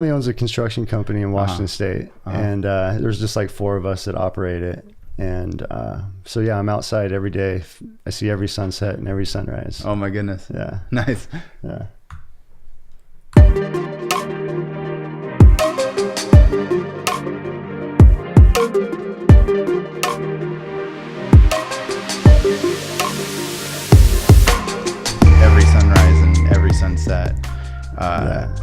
He owns a construction company in Washington State, and there's just like 4 of us that operate it. And so yeah, I'm outside every day. I see every sunset and every sunrise. Oh my goodness. Yeah. Nice. Yeah. Every sunrise and every sunset. Yeah.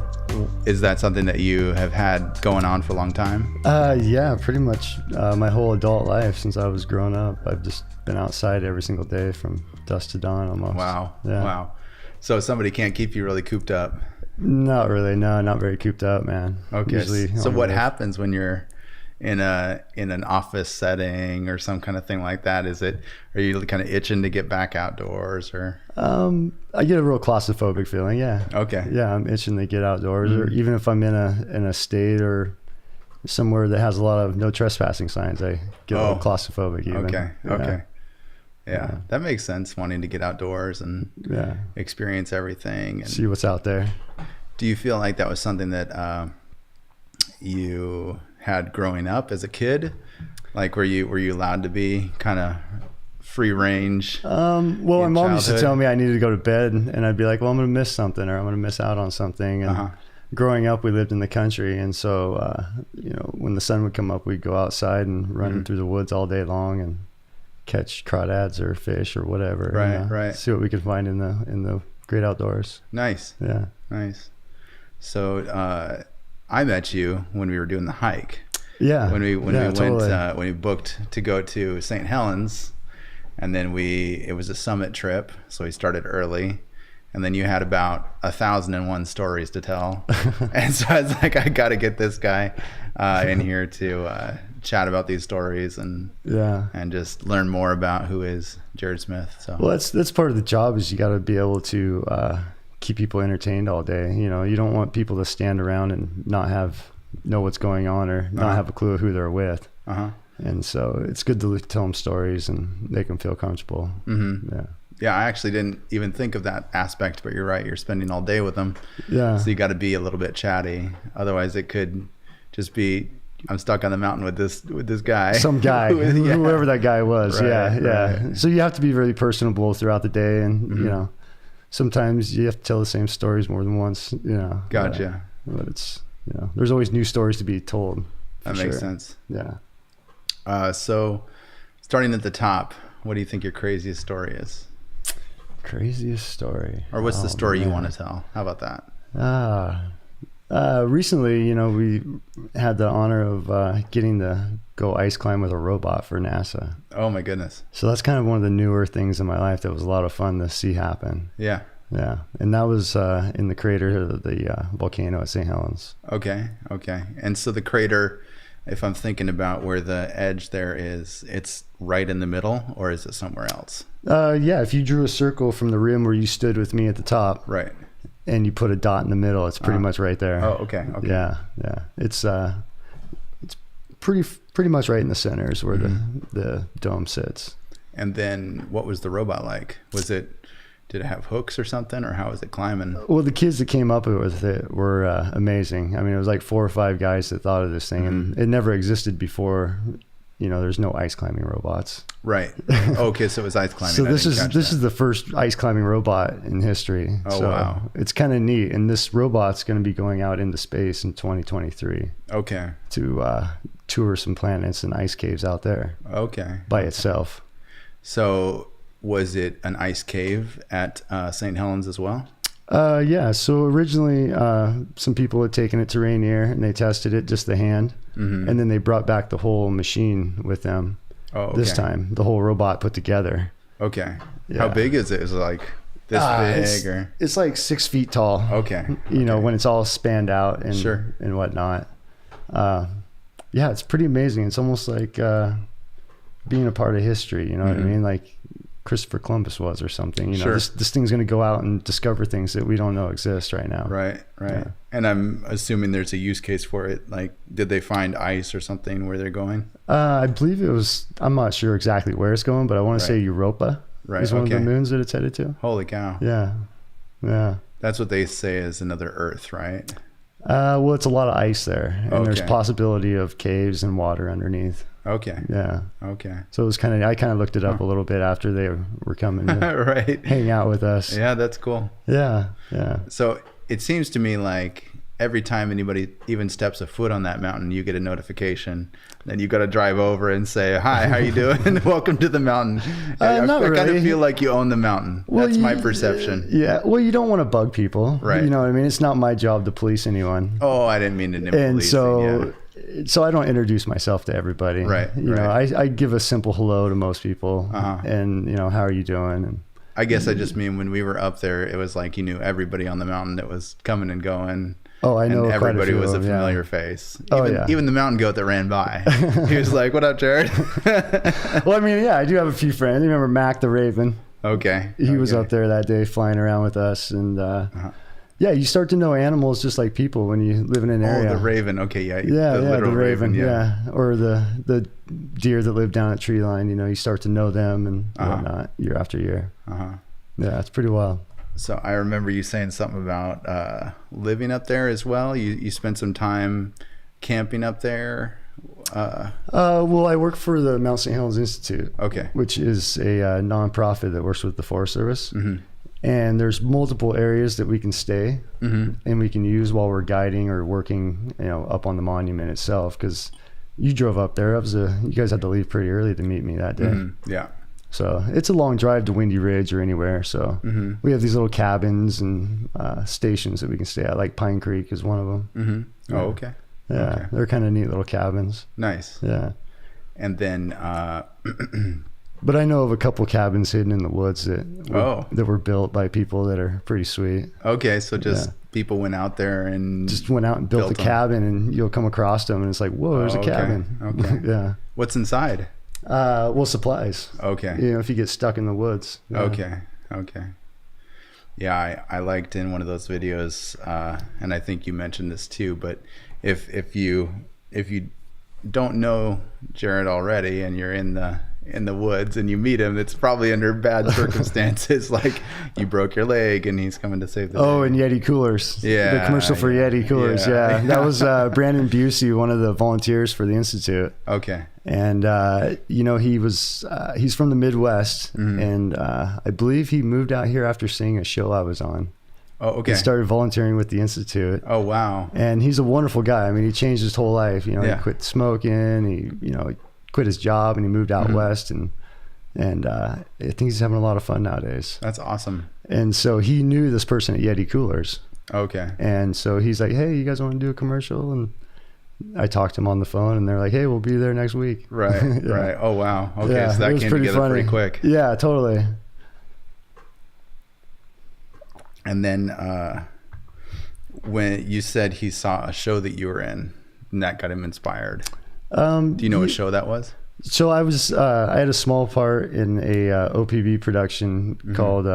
Is that something that you have had going on for a long time? Yeah, pretty much my whole adult life since I was growing up. I've just been outside every single day from dusk to dawn almost. Wow. Yeah. Wow. So somebody can't keep you really cooped up. Not really. No, not very cooped up, man. Okay. Usually So what happens when you're in an office setting or some kind of thing like that? Are you kind of itching to get back outdoors or? I get a real claustrophobic feeling. Yeah. Okay. Yeah, I'm itching to get outdoors, or even if I'm in a state or somewhere that has a lot of no trespassing signs, I get a little claustrophobic even. Okay. Yeah. Okay. Yeah, that makes sense. Wanting to get outdoors and experience everything and see what's out there. Do you feel like that was something that you had growing up as a kid? Like, were you allowed to be kind of free range? Well, my mom used to tell me I needed to go to bed, and I'd be like, well, I'm going to miss something, or I'm going to miss out on something. And growing up, we lived in the country, and so when the sun would come up, we'd go outside and run through the woods all day long and catch crawdads or fish or whatever. Right. See what we could find in the great outdoors. Nice. Yeah. Nice. So I met you when we were doing the hike. Yeah. When we went totally. when we booked to go to St. Helens, and then it was a summit trip, so we started early. And then you had about 1,001 stories to tell. And so I was like, I got to get this guy in here to chat about these stories and just learn more about who is Jared Smith. So well, that's part of the job, is you got to be able to keep people entertained all day. You don't want people to stand around and not know what's going on or not have a clue of who they're with. And so it's good to tell them stories and make them feel comfortable. Yeah, I actually didn't even think of that aspect, but you're right. You're spending all day with them. Yeah. So you got to be a little bit chatty. Otherwise, it could just be, I'm stuck on the mountain with this guy. Some guy, whoever that guy was. Right, Right. So you have to be really personable throughout the day, and sometimes you have to tell the same stories more than once. Gotcha. But it's there's always new stories to be told. That makes sense. Yeah. So starting at the top, what do you think your craziest story is? Craziest story. Or what's the story you want to tell? How about that? Recently, we had the honor of getting to go ice climb with a robot for NASA. Oh my goodness. So that's kind of one of the newer things in my life that was a lot of fun to see happen. Yeah. Yeah. And that was in the crater of the volcano at St. Helens. Okay. And so the crater, if I'm thinking about where the edge there is, it's right in the middle, or is it somewhere else? Yeah, if you drew a circle from the rim where you stood with me at the top, right, and you put a dot in the middle, it's pretty much right there. Oh, okay. Yeah. It's pretty much right in the center is where the dome sits. And then what was the robot like? Did it have hooks or something, or how was it climbing? Well, the kids that came up with it were amazing. I mean, it was like 4 or 5 guys that thought of this thing, and it never existed before. There's no ice climbing robots. Right. Okay, so it was ice climbing. So this is the first ice climbing robot in history. Oh, so wow. It's kind of neat, and this robot's going to be going out into space in 2023. Okay. To tour some planets and ice caves out there. Okay. By itself. So was it an ice cave at St. Helens as well? Yeah. So originally, some people had taken it to Rainier and they tested it, just the hand, and then they brought back the whole machine with them. Oh, okay. This time, the whole robot put together. Okay. Yeah. How big is it? Is it like this big, or? It's like 6 feet tall. Okay. When it's all spanned out and and whatnot. Yeah, it's pretty amazing. It's almost like being a part of history. You know what I mean? Like Christopher Columbus was, or something. This thing's going to go out and discover things that we don't know exist right now. Right. Yeah. And I'm assuming there's a use case for it. Like, did they find ice or something where they're going? I believe it was, I'm not sure exactly where it's going, but I want to say Europa is one of the moons that it's headed to. Holy cow. Yeah. That's what they say is another Earth, right? Well, it's a lot of ice there, and there's Okay. possibility of caves and water underneath. Okay. Yeah. Okay. So it was I kind of looked it up a little bit after they were coming to Right. hang out with us. Yeah, that's cool. Yeah. Yeah. So it seems to me like every time anybody even steps a foot on that mountain, you get a notification. Then you got to drive over and say, "Hi, how you doing? Welcome to the mountain." I Not kind really. of feel like you own the mountain. Well, That's my perception. Yeah. Well, you don't want to bug people. Right. You know what I mean? It's not my job to police anyone. Oh, I didn't mean to nip And policing, so I don't introduce myself to everybody. Right, You know, I give a simple hello to most people, Uh-huh. and how are you doing? And I guess I just mean when we were up there, it was like you knew everybody on the mountain that was coming and going. oh, I know And quite everybody few was a of them, yeah. familiar face. Oh, Even, yeah. even the mountain goat that ran by. He was like, "What up, Jared?" Well, I mean, yeah, I do have a few friends. You remember Mac the Raven? Okay. He was Okay. up there that day flying around with us, and yeah, you start to know animals just like people when you live in an area. Oh, the raven. Okay, yeah. Yeah, the yeah, literal the raven, yeah. or the deer that live down at tree line. You start to know them and whatnot year after year. Uh-huh. Yeah, it's pretty wild. So I remember you saying something about living up there as well. You spent some time camping up there. Well, I work for the Mount St. Helens Institute, Okay. which is a nonprofit that works with the Forest Service. Mm-hmm. And there's multiple areas that we can stay and we can use while we're guiding or working, up on the monument itself. Because you drove up there. You guys had to leave pretty early to meet me that day. Mm-hmm. Yeah. So it's a long drive to Windy Ridge or anywhere. So we have these little cabins and stations that we can stay at. Like Pine Creek is one of them. Mm-hmm. Oh, okay. Yeah, Okay. they're kind of neat little cabins. Nice. Yeah. And then, But I know of a couple cabins hidden in the woods that Oh. that were built by people that are pretty sweet. okay, so just people went out there and Just went out and built a Built 'em. cabin, and you'll come across them, and it's like, whoa, there's Oh, a okay. cabin. Okay. Yeah. what's inside? Well, supplies. Okay. If you get stuck in the woods. Yeah. Okay. Yeah, I liked in one of those videos, and I think you mentioned this too. But if you don't know Jared already, and you're in the woods and you meet him, it's probably under bad circumstances, like you broke your leg and he's coming to save the day. Oh, and Yeti Coolers. Yeah, The commercial for yeah, Yeti Coolers. yeah. Yeah. That was Brandon Busey, one of the volunteers for the Institute. Okay. And, he's from the Midwest. And I believe he moved out here after seeing a show I was on. Oh, okay. He started volunteering with the Institute. Oh, wow. And he's a wonderful guy. I mean, he changed his whole life. Yeah. He quit smoking. He quit his job and he moved out west. And I think he's having a lot of fun nowadays. That's awesome. And so he knew this person at Yeti Coolers. Okay. And so he's like, hey, you guys want to do a commercial? And I talked to him on the phone, and they're like, hey, we'll be there next week. Right. Yeah. Right. Oh, wow. Okay. Yeah, So that it was came pretty together funny. pretty quick. Yeah, totally. And then when you said he saw a show that you were in, and that got him inspired. Do you know what show that was? So I had a small part in a OPB production called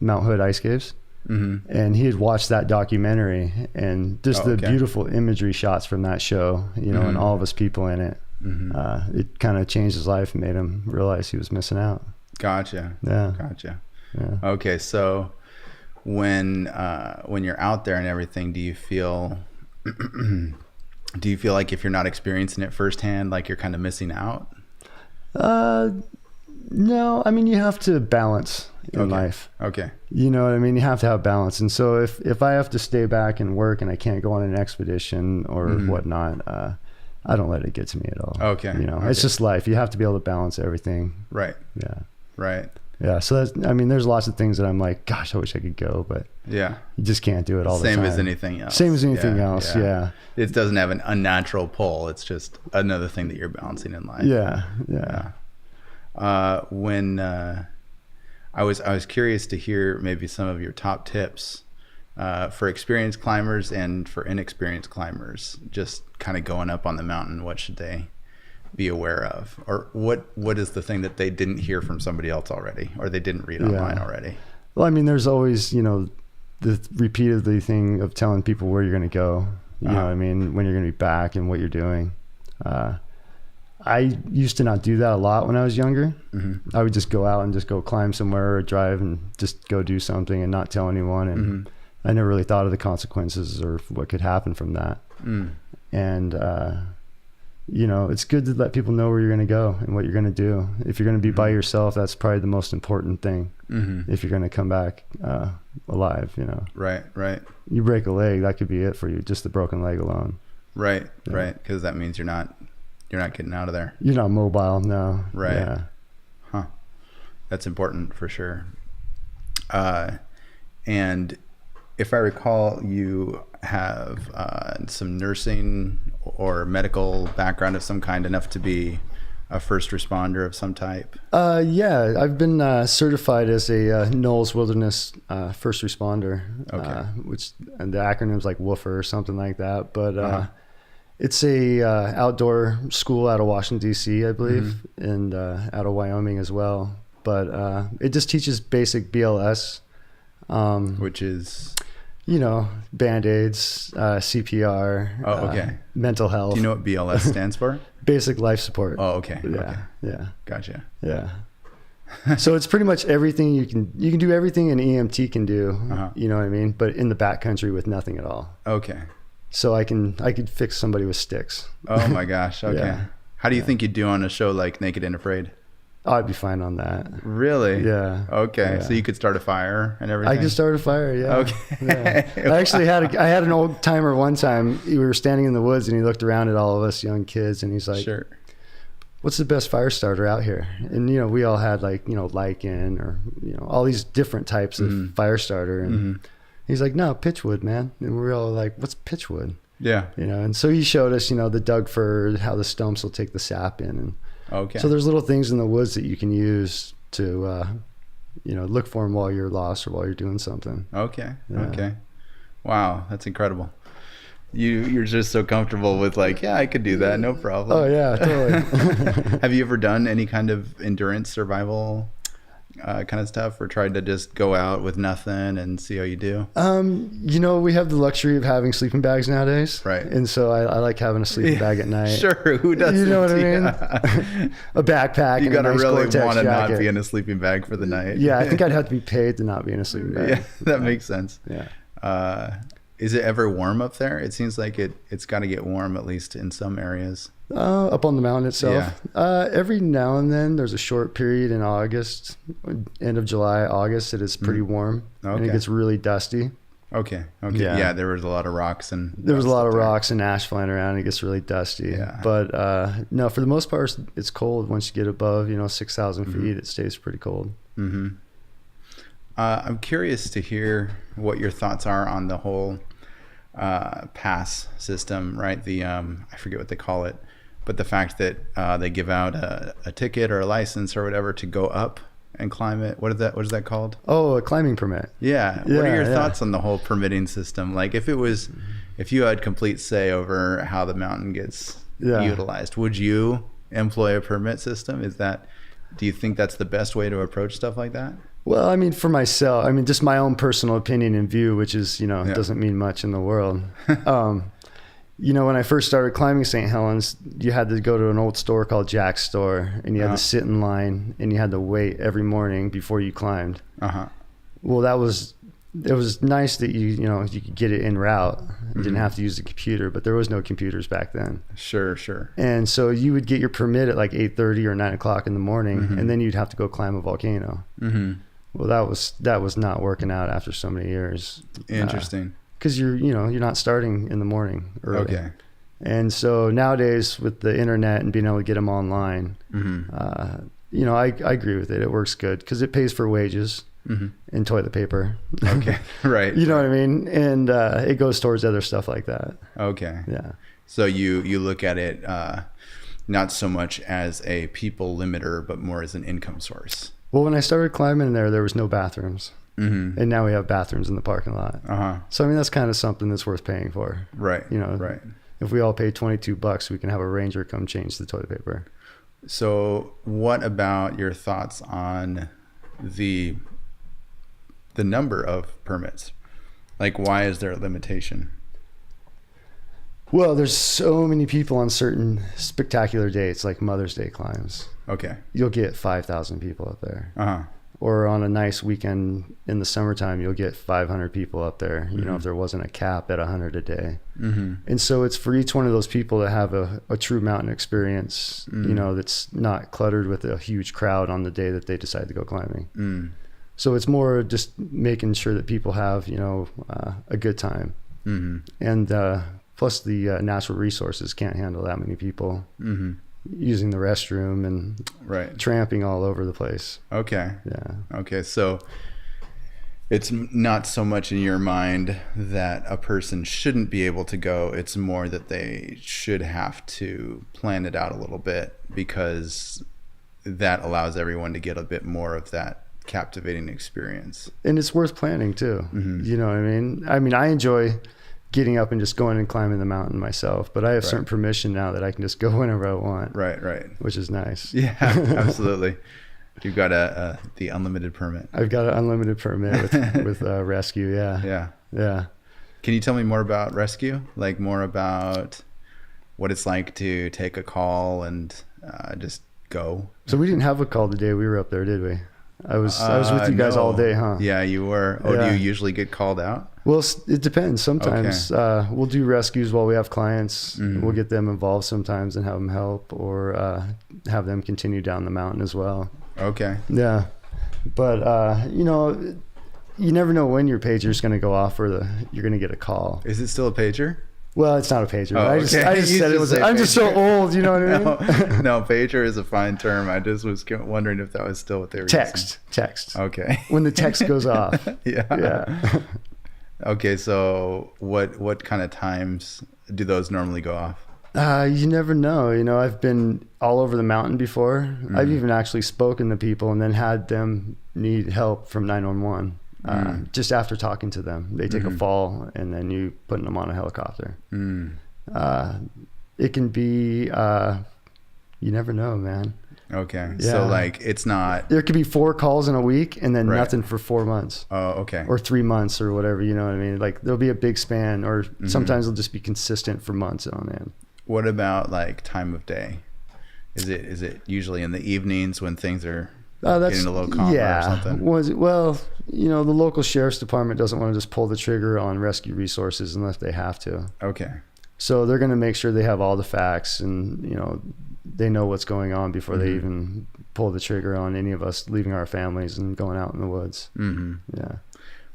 Mount Hood Ice Caves. And he had watched that documentary, and just the beautiful imagery shots from that show, and all of us people in it. It kind of changed his life and made him realize he was missing out. Gotcha. Yeah. Gotcha. Yeah. Okay, so when you're out there and everything, do you feel like if you're not experiencing it firsthand, like you're kind of missing out? No, I mean, you have to balance in life. Okay. You know what I mean? You have to have balance. And so if I have to stay back and work and I can't go on an expedition or whatnot, I don't let it get to me at all. Okay. It's just life. You have to be able to balance everything. Right. Yeah. Right. Yeah. So there's lots of things that I'm like, gosh, I wish I could go, but Yeah. you just can't do it all the time. Same as anything else. Same as anything else. Yeah. It doesn't have an unnatural pull. It's just another thing that you're balancing in life. Yeah. Yeah. When I was curious to hear maybe some of your top tips for experienced climbers and for inexperienced climbers, just kind of going up on the mountain. What should they be aware of, or what is the thing that they didn't hear from somebody else already, or they didn't read online already? Well, I mean, there's always, the repeatedly thing of telling people where you're going to go, you know what I mean, when you're going to be back and what you're doing. I used to not do that a lot when I was younger. I would just go out and just go climb somewhere or drive and just go do something and not tell anyone. And I never really thought of the consequences or what could happen from that. And, it's good to let people know where you're going to go and what you're going to do. If you're going to be by yourself, that's probably the most important thing. If you're going to come back alive, Right. You break a leg, that could be it for you, just the broken leg alone. Right. Because that means you're not getting out of there. You're not mobile, no. Right. Yeah. Huh. That's important for sure. And if I recall, you have some nursing or medical background of some kind, enough to be a first responder of some type. Yeah, I've been certified as a Knowles Wilderness first responder. Okay. And the acronym's like WOOFer or something like that. But it's a outdoor school out of Washington, D.C., I believe, and out of Wyoming as well. But it just teaches basic BLS. Which is? Band-Aids, CPR, okay. Mental health. Do you know what BLS stands for? Basic life support. Oh, okay. Yeah. Okay. Yeah. Gotcha. Yeah. So it's pretty much everything you can do everything an EMT can do, you know what I mean? But in the backcountry with nothing at all. Okay. So I could fix somebody with sticks. Oh my gosh. Okay. Yeah. How do you think you'd do on a show like Naked and Afraid? I'd be fine on that. Really? Yeah. Okay. Yeah. So you could start a fire and everything? I could start a fire, yeah. Okay. Yeah. I actually I had an old timer one time. We were standing in the woods and he looked around at all of us young kids and he's like, sure. What's the best fire starter out here? And, we all had lichen or, all these different types of fire starter. And he's like, no, pitchwood, man. And we were all like, what's pitchwood? Yeah. And so he showed us, the Doug fir, how the stumps will take the sap in. And okay. So there's little things in the woods that you can use to, look for them while you're lost or while you're doing something. Okay. Yeah. Okay. Wow. That's incredible. You're just so comfortable with I could do that. No problem. Oh yeah, totally. Have you ever done any kind of endurance survival kind of stuff, or tried to just go out with nothing and see how you do? We have the luxury of having sleeping bags nowadays. Right. And so I like having a sleeping bag at night. Sure. Who doesn't? You know what I mean? A backpack. You got to nice really Gore-Tex want to jacket. not be in a sleeping bag for the night. Yeah. I think I'd have to be paid to not be in a sleeping bag. Yeah, that makes sense. Yeah. Is it ever warm up there? It seems like it's got to get warm, at least in some areas. Up on the mountain itself. Yeah. Every now and then there's a short period in August, end of July, August, it is pretty warm. Okay. And it gets really dusty. Okay. Yeah. There was a lot of rocks and rocks and ash flying around. And it gets really dusty. Yeah. But no, for the most part, it's cold. Once you get above 6,000 feet, it stays pretty cold. Mm-hmm. I'm curious to hear what your thoughts are on the whole pass system, right? The I forget what they call it, but the fact that they give out a ticket or a license or whatever to go up and climb it. What is that called? Oh, a climbing permit. Yeah. What are your thoughts on the whole permitting system? Like if you had complete say over how the mountain gets utilized, would you employ a permit system? Do you think that's the best way to approach stuff like that? Well, I mean, for myself, just my own personal opinion and view, which is, doesn't mean much in the world. When I first started climbing St. Helens, you had to go to an old store called Jack's Store, and you had to sit in line, and you had to wait every morning before you climbed. Well, it was nice that you could get it en route and didn't have to use the computer, but there was no computers back then. Sure. And so you would get your permit at like 8:30 or 9 o'clock in the morning, and then you'd have to go climb a volcano. Well, that was not working out after so many years. Interesting. Because you're not starting in the morning early. Okay. And so nowadays with the internet and being able to get them online, I agree with it. It works good because it pays for wages and toilet paper. Okay. Right. You know what I mean? And it goes towards other stuff like that. Okay. Yeah. So you look at it not so much as a people limiter, but more as an income source. Well, when I started climbing there was no bathrooms. And now we have bathrooms in the parking lot. So, that's kind of something that's worth paying for. Right. Right. If we all pay $22, we can have a ranger come change the toilet paper. So what about your thoughts on the number of permits? Like, why is there a limitation? Well, there's so many people on certain spectacular dates, like Mother's Day climbs. Okay. You'll get 5,000 people up there. or on a nice weekend in the summertime, you'll get 500 people up there, you know, if there wasn't a cap at 100 a day. And so it's for each one of those people to have a true mountain experience, you know, that's not cluttered with a huge crowd on the day that they decide to go climbing. So it's more just making sure that people have, you know, a good time. And plus the natural resources can't handle that many people using the restroom and tramping all over the place. Okay. So it's not so much in your mind that a person shouldn't be able to go. It's more that they should have to plan it out a little bit, because that allows everyone to get a bit more of that captivating experience. And it's worth planning too. You know what I mean? I enjoy getting up and just going and climbing the mountain myself, but I have certain permission now that I can just go whenever I want. Which is nice. Yeah, absolutely. You've got the unlimited permit. I've got an unlimited permit with rescue. Yeah. Can you tell me more about rescue? Like more about what it's like to take a call and just go? So we didn't have a call the day we were up there, did we? I was with you guys all day, huh? Yeah, you were. Do you usually get called out? Well, it depends. Sometimes we'll do rescues while we have clients. We'll get them involved sometimes and have them help, or have them continue down the mountain as well. Okay. Yeah. But, you know, you never know when your pager's going to go off or you're going to get a call. Is it still a pager? Well, it's not a pager. Oh, I just said it was. I'm just so old, you know what I mean? No, pager is a fine term. I just was wondering if that was still what they were using. Text. Okay. When the text goes off. Yeah. Okay, so what kind of times do those normally go off? You never know. You know, I've been all over the mountain before. I've even actually spoken to people and then had them need help from 911. Just after talking to them, they take a fall and then you putting them on a helicopter. It can be, you never know, man. Okay. Yeah. So like it's not, there could be 4 calls in a week and then nothing for 4 months. Oh, okay. Or 3 months or whatever, you know what I mean? Like there'll be a big span, or sometimes it'll just be consistent for months on end. What about like time of day? Is it usually in the evenings when things are getting a little calmer or something? Well, you know, the local sheriff's department doesn't want to just pull the trigger on rescue resources unless they have to. Okay. So they're going to make sure they have all the facts and, you know, they know what's going on before they even pull the trigger on any of us leaving our families and going out in the woods. Yeah.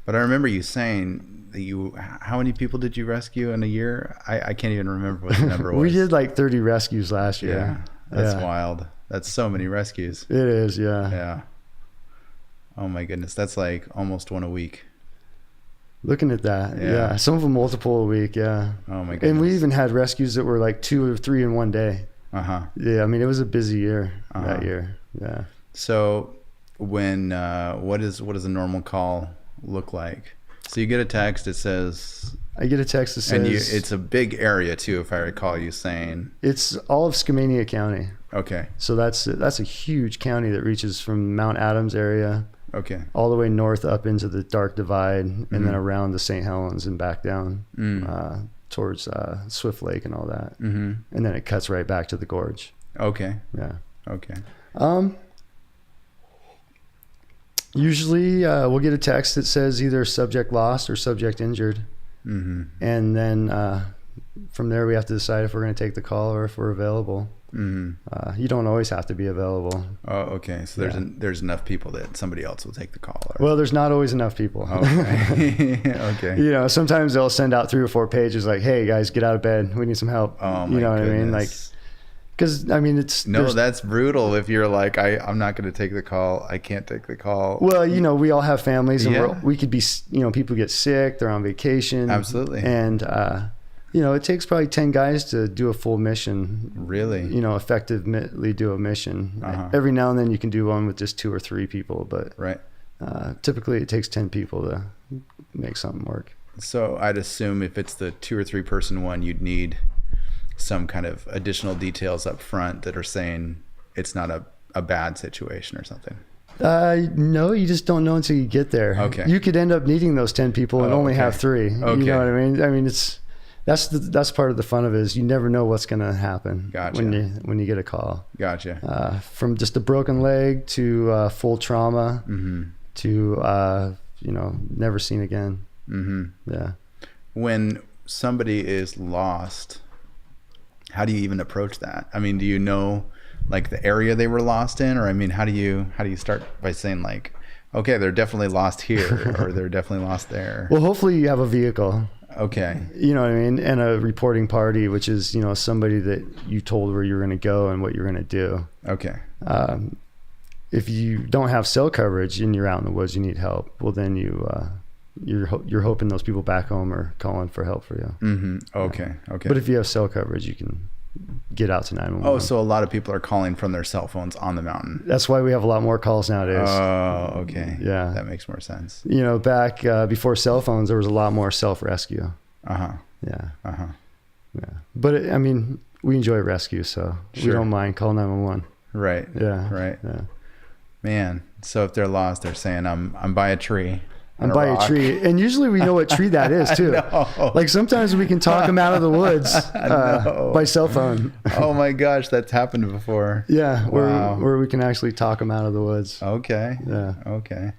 But I remember you saying that how many people did you rescue in a year? I can't even remember what the number was. We did like 30 rescues last year. Yeah. That's wild. That's so many rescues. It is. Yeah. Yeah. Oh my goodness. That's like almost one a week. Looking at that. Yeah. Some of them multiple a week. Yeah. Oh my goodness. And we even had rescues that were like 2 or 3 in one day. Yeah. I mean, it was a busy year that year. Yeah. So when, what does a normal call look like? So you get a text, it says, I get a text that says, and it's a big area too, if I recall you saying. It's all of Skamania County. Okay. So that's a huge county that reaches from Mount Adams area. Okay. All the way north up into the Dark Divide, and then around the St. Helens and back down towards Swift Lake and all that. And then it cuts right back to the gorge. Okay. Yeah. Okay. Usually we'll get a text that says either subject lost or subject injured. And then from there we have to decide if we're going to take the call or if we're available. You don't always have to be available. Oh, okay. So there's enough people that somebody else will take the call. Well, there's not always enough people. Okay. Okay. You know, sometimes they'll send out 3 or 4 pages like, "Hey guys, get out of bed. We need some help." Oh my You know what goodness. I mean? Like, because I mean, that's brutal. If you're like, I'm not going to take the call. I can't take the call. Well, you know, we all have families, and we could be, you know, people get sick, they're on vacation. Absolutely. And you know, it takes probably 10 guys to do a full mission. Really? You know, effectively do a mission. Every now and then you can do one with just 2 or 3 people, but typically it takes 10 people to make something work. So I'd assume if it's the 2 or 3 person one, you'd need some kind of additional details up front that are saying it's not a bad situation or something. No, you just don't know until you get there. Okay. You could end up needing those 10 people and only have 3. Okay. You know what I mean? I mean, That's part of the fun of it, is you never know what's going to happen. Gotcha. when you get a call. Gotcha. From just a broken leg to full trauma to never seen again. Yeah. When somebody is lost, how do you even approach that? I mean, do you know like the area they were lost in, or I mean, how do you start by saying like, okay, they're definitely lost here or they're definitely lost there? Well, hopefully you have a vehicle. Okay. You know what I mean? And a reporting party, which is, somebody that you told where you're going to go and what you're going to do. Okay. If you don't have cell coverage and you're out in the woods, you need help. Well, then you're hoping those people back home are calling for help for you. Okay. Okay. But if you have cell coverage, you can get out to 911. Oh, so a lot of people are calling from their cell phones on the mountain. That's why we have a lot more calls nowadays. Oh, okay. Yeah. That makes more sense. Back before cell phones, there was a lot more self-rescue. Uh-huh. Yeah. Uh-huh. Yeah. But we enjoy rescue, so we don't mind. Call 911. Right. Yeah. Right. Yeah. Man. So if they're lost, they're saying, I'm by a tree. I'm by a tree. And usually we know what tree that is too. Like sometimes we can talk them out of the woods by cell phone. Oh my gosh, that's happened before. Yeah. Wow. Where we can actually talk them out of the woods. Okay. Yeah. Okay.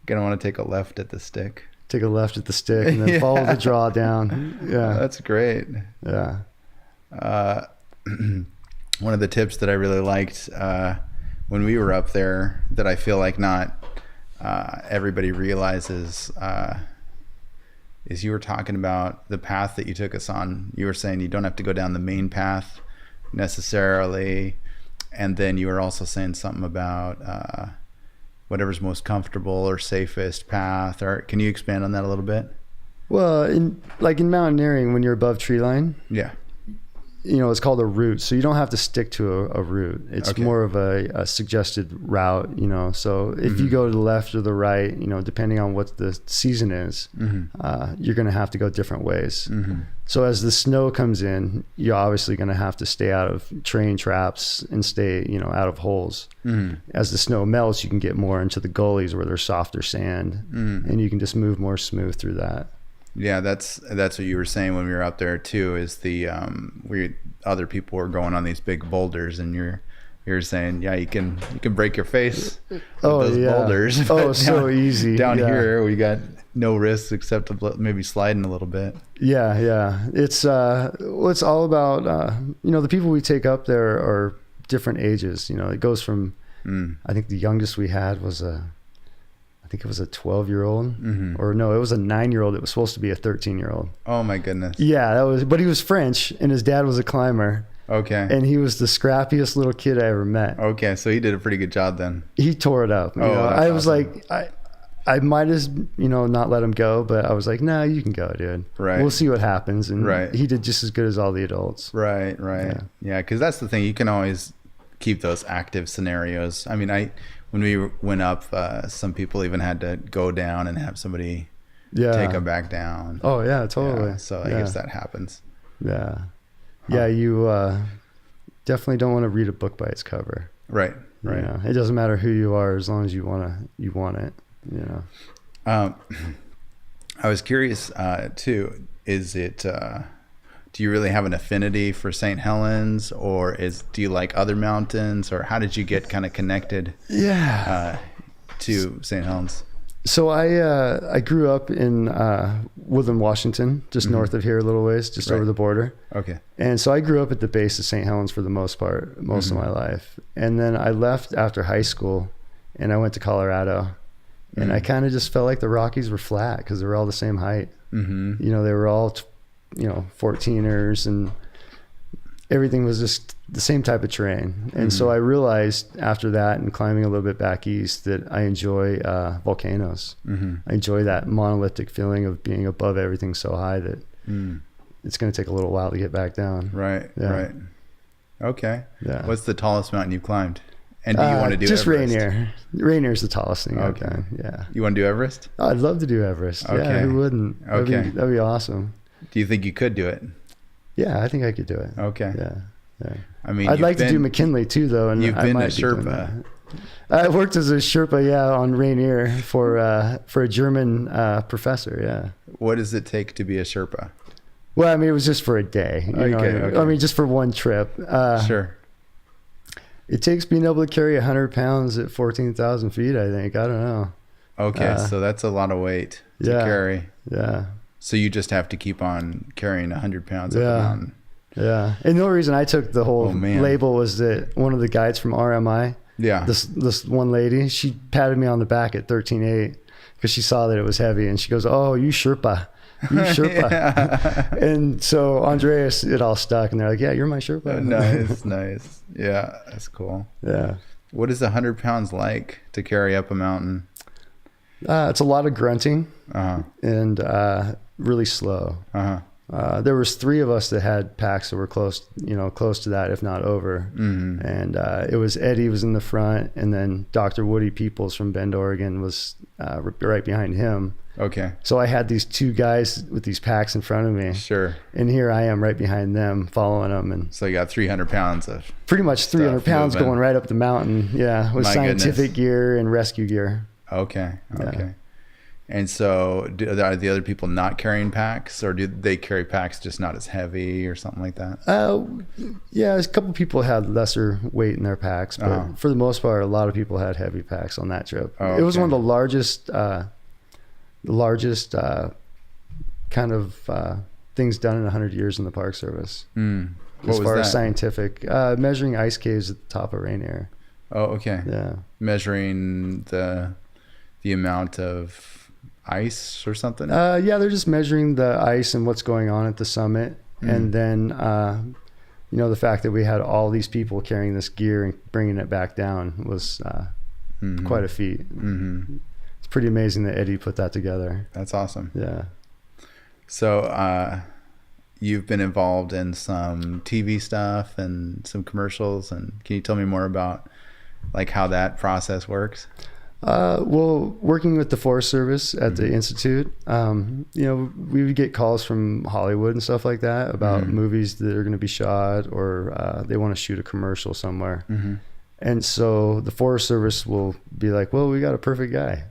Gonna want to take a left at the stick. Take a left at the stick and then follow the draw down. Yeah. That's great. Yeah. One of the tips that I really liked when we were up there that I feel like not everybody realizes is you were talking about the path that you took us on. You were saying you don't have to go down the main path necessarily, and then you were also saying something about whatever's most comfortable or safest path. Or can you expand on that a little bit? Well, in mountaineering, when you're above tree line, yeah, it's called a route. So you don't have to stick to a route. It's more of a suggested route, So if you go to the left or the right, depending on what the season is, you're going to have to go different ways. So as the snow comes in, you're obviously going to have to stay out of train traps and stay, out of holes. As the snow melts, you can get more into the gullies where there's softer sand, and you can just move more smooth through that. Yeah, that's what you were saying when we were out there too. Is the other people were going on these big boulders, and you're saying, yeah, you can break your face with those boulders. Oh, so easy. Down here, we got no risks except maybe sliding a little bit. Yeah. It's it's all about the people we take up there are different ages. It goes from I think the youngest we had was I think it was a 12-year-old or no, it was a 9-year-old. It was supposed to be a 13-year-old. Oh my goodness. Yeah, but he was French and his dad was a climber. Okay. And he was the scrappiest little kid I ever met. Okay. So he did a pretty good job then. He tore it up. I was awesome. Like, I might have, not let him go, but I was like, no, you can go, dude. Right. We'll see what happens. And right. He did just as good as all the adults. Right. Yeah. Cause that's the thing. You can always keep those active scenarios. I mean, when we went up, some people even had to go down and have somebody take them back down. Oh yeah, totally. Yeah, so I guess that happens. Yeah. Yeah. You definitely don't want to read a book by its cover. Right. It doesn't matter who you are as long as you want it. I was curious too, is it do you really have an affinity for St. Helens, or do you like other mountains, or how did you get kind of connected to St. Helens? So I grew up in Woodland, Washington, just north of here a little ways, just over the border. Okay. And so I grew up at the base of St. Helens for the most part, most of my life. And then I left after high school and I went to Colorado. And I kind of just felt like the Rockies were flat because they were all the same height. They were all 14ers and everything was just the same type of terrain. And so I realized after that and climbing a little bit back east that I enjoy volcanoes. I enjoy that monolithic feeling of being above everything so high that it's going to take a little while to get back down. Right. Okay. Yeah. What's the tallest mountain you've climbed? And do you want to do just Everest? Rainier. Rainier's the tallest thing I've done. Yeah. You want to do Everest? Oh, I'd love to do Everest. Okay. Yeah, who wouldn't? Okay. That'd be awesome. Do you think you could do it? Yeah, I think I could do it. Okay. Yeah. I mean, I'd like to do McKinley too, though. And you've been a Sherpa. I worked as a Sherpa, on Rainier for a German professor. Yeah. What does it take to be a Sherpa? Well, I mean, it was just for a day. Okay. I mean, just for one trip. Sure. It takes being able to carry 100 pounds at 14,000 feet, I think. I don't know. Okay, so that's a lot of weight to carry. Yeah. So you just have to keep on carrying 100 pounds up the mountain. Yeah. And the only reason I took the whole label was that one of the guides from RMI, this one lady, she patted me on the back at 13.8 because she saw that it was heavy. And she goes, "Oh, you Sherpa. You Sherpa." And so Andreas, it all stuck. And they're like, "Yeah, you're my Sherpa." Nice. Yeah, that's cool. Yeah. What is 100 pounds like to carry up a mountain? It's a lot of grunting and really slow. There was 3 of us that had packs that were close to that, if not over. Mm-hmm. And it was Eddie was in the front, and then Dr. Woody Peoples from Bend, Oregon was right behind him. Okay. So I had these 2 guys with these packs in front of me. Sure. And here I am right behind them, following them. And so you got 300 pounds of pretty much 300 pounds going right up the mountain. Yeah, with scientific gear and rescue gear. Okay. And so are the other people not carrying packs, or do they carry packs just not as heavy or something like that? Yeah, a couple people had lesser weight in their packs, but for the most part, a lot of people had heavy packs on that trip. It was one of the largest kind of things done in 100 years in the Park Service. As far as scientific, measuring ice caves at the top of Rainier. Oh, okay. Yeah. Measuring the amount of ice or something? Yeah, they're just measuring the ice and what's going on at the summit. And then, the fact that we had all these people carrying this gear and bringing it back down was quite a feat. Mm-hmm. It's pretty amazing that Eddie put that together. That's awesome. Yeah. So you've been involved in some TV stuff and some commercials. And can you tell me more about like how that process works? Well, working with the Forest Service at the Institute, we would get calls from Hollywood and stuff like that about movies that are going to be shot, or they want to shoot a commercial somewhere. And so the Forest Service will be like, "Well, we got a perfect guy."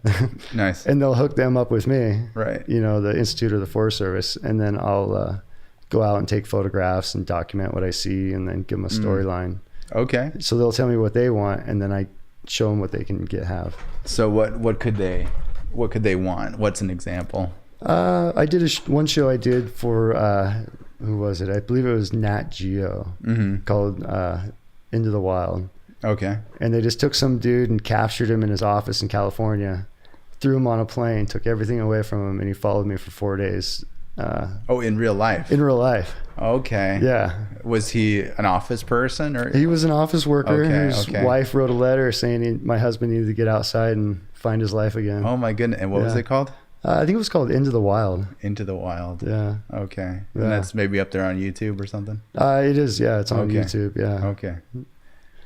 Nice. And they'll hook them up with me, right? The Institute or the Forest Service. And then I'll go out and take photographs and document what I see, and then give them a storyline. Okay. So they'll tell me what they want, and then I show them what they can have. So what could they want? What's an example? I did one show I did for who was it? I believe it was Nat Geo, called Into the Wild. Okay. And they just took some dude and captured him in his office in California, threw him on a plane, took everything away from him, and he followed me for 4 days. In real life? In real life. Okay. Yeah. Was he an office person, or? He was an office worker. His wife wrote a letter saying my husband needed to get outside and find his life again. Oh my goodness. And what was it called? I think it was called Into the Wild. Into the Wild. Yeah. Okay. And that's maybe up there on YouTube or something? It is. Yeah. It's on YouTube. Yeah. Okay.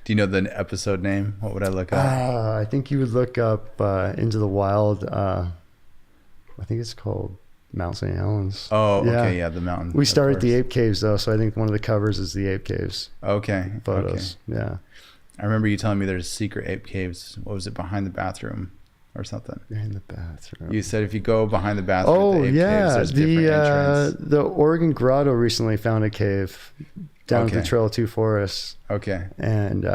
Do you know the episode name? What would I look up? I think you would look up Into the Wild. I think it's called Mount St. Helens. Oh, okay, yeah, the mountain. We started the Ape Caves though, so I think one of the covers is the Ape Caves. Okay. Photos. Okay. Yeah. I remember you telling me there's secret Ape Caves. What was it, behind the bathroom or something? Behind the bathroom. You said if you go behind the bathroom, the Ape Caves, there's different entrance. The Oregon Grotto recently found a cave down at the Trail 2 Forest. Okay. And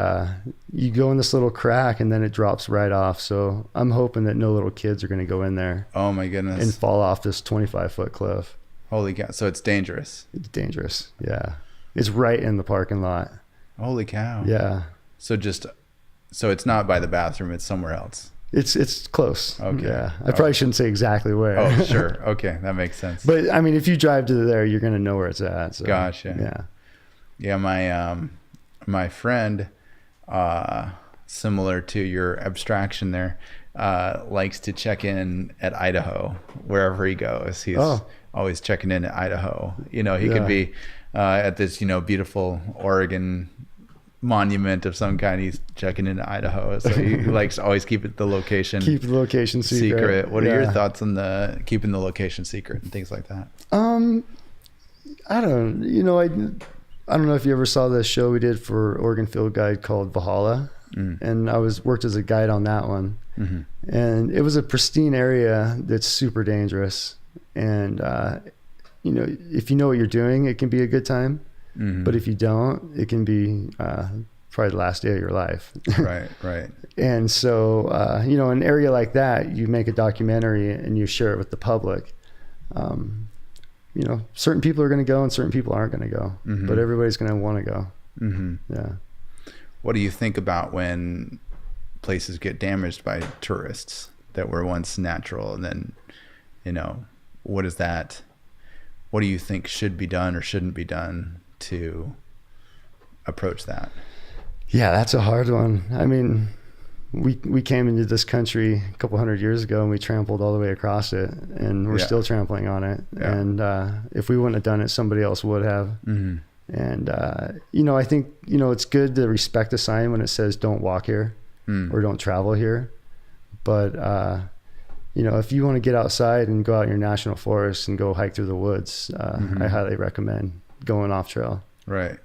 you go in this little crack and then it drops right off. So I'm hoping that no little kids are going to go in there. Oh my goodness. And fall off this 25-foot cliff. Holy cow. So it's dangerous. It's dangerous. Yeah. It's right in the parking lot. Holy cow. Yeah. So it's not by the bathroom, it's somewhere else. It's close. Okay. Yeah. I probably shouldn't say exactly where. Oh, sure. Okay. That makes sense. But I mean, if you drive to there, you're going to know where it's at. So, gotcha. Yeah. Yeah, my friend, similar to your abstraction there, likes to check in at Idaho wherever he goes. He's always checking in at Idaho. He could be at this beautiful Oregon monument of some kind. He's checking in at Idaho, so he likes to always keep the location secret. What are your thoughts on keeping the location secret and things like that? I don't. I don't know if you ever saw the show we did for Oregon Field Guide called Valhalla, and I worked as a guide on that one. And it was a pristine area that's super dangerous, and if you know what you're doing, it can be a good time. Mm-hmm. But if you don't, it can be probably the last day of your life. Right. And so, an area like that, you make a documentary and you share it with the public. Certain people are going to go and certain people aren't going to go, mm-hmm. but everybody's going to want to go. Mm-hmm. Yeah. What do you think about when places get damaged by tourists that were once natural? And then, what do you think should be done or shouldn't be done to approach that? Yeah, that's a hard one. I mean, we came into this country a couple hundred years ago and we trampled all the way across it, and we're still trampling on it. Yeah. And if we wouldn't have done it, somebody else would have. Mm-hmm. And, I think, it's good to respect a sign when it says don't walk here or don't travel here. But, if you want to get outside and go out in your national forest and go hike through the woods, mm-hmm. I highly recommend going off trail. Right.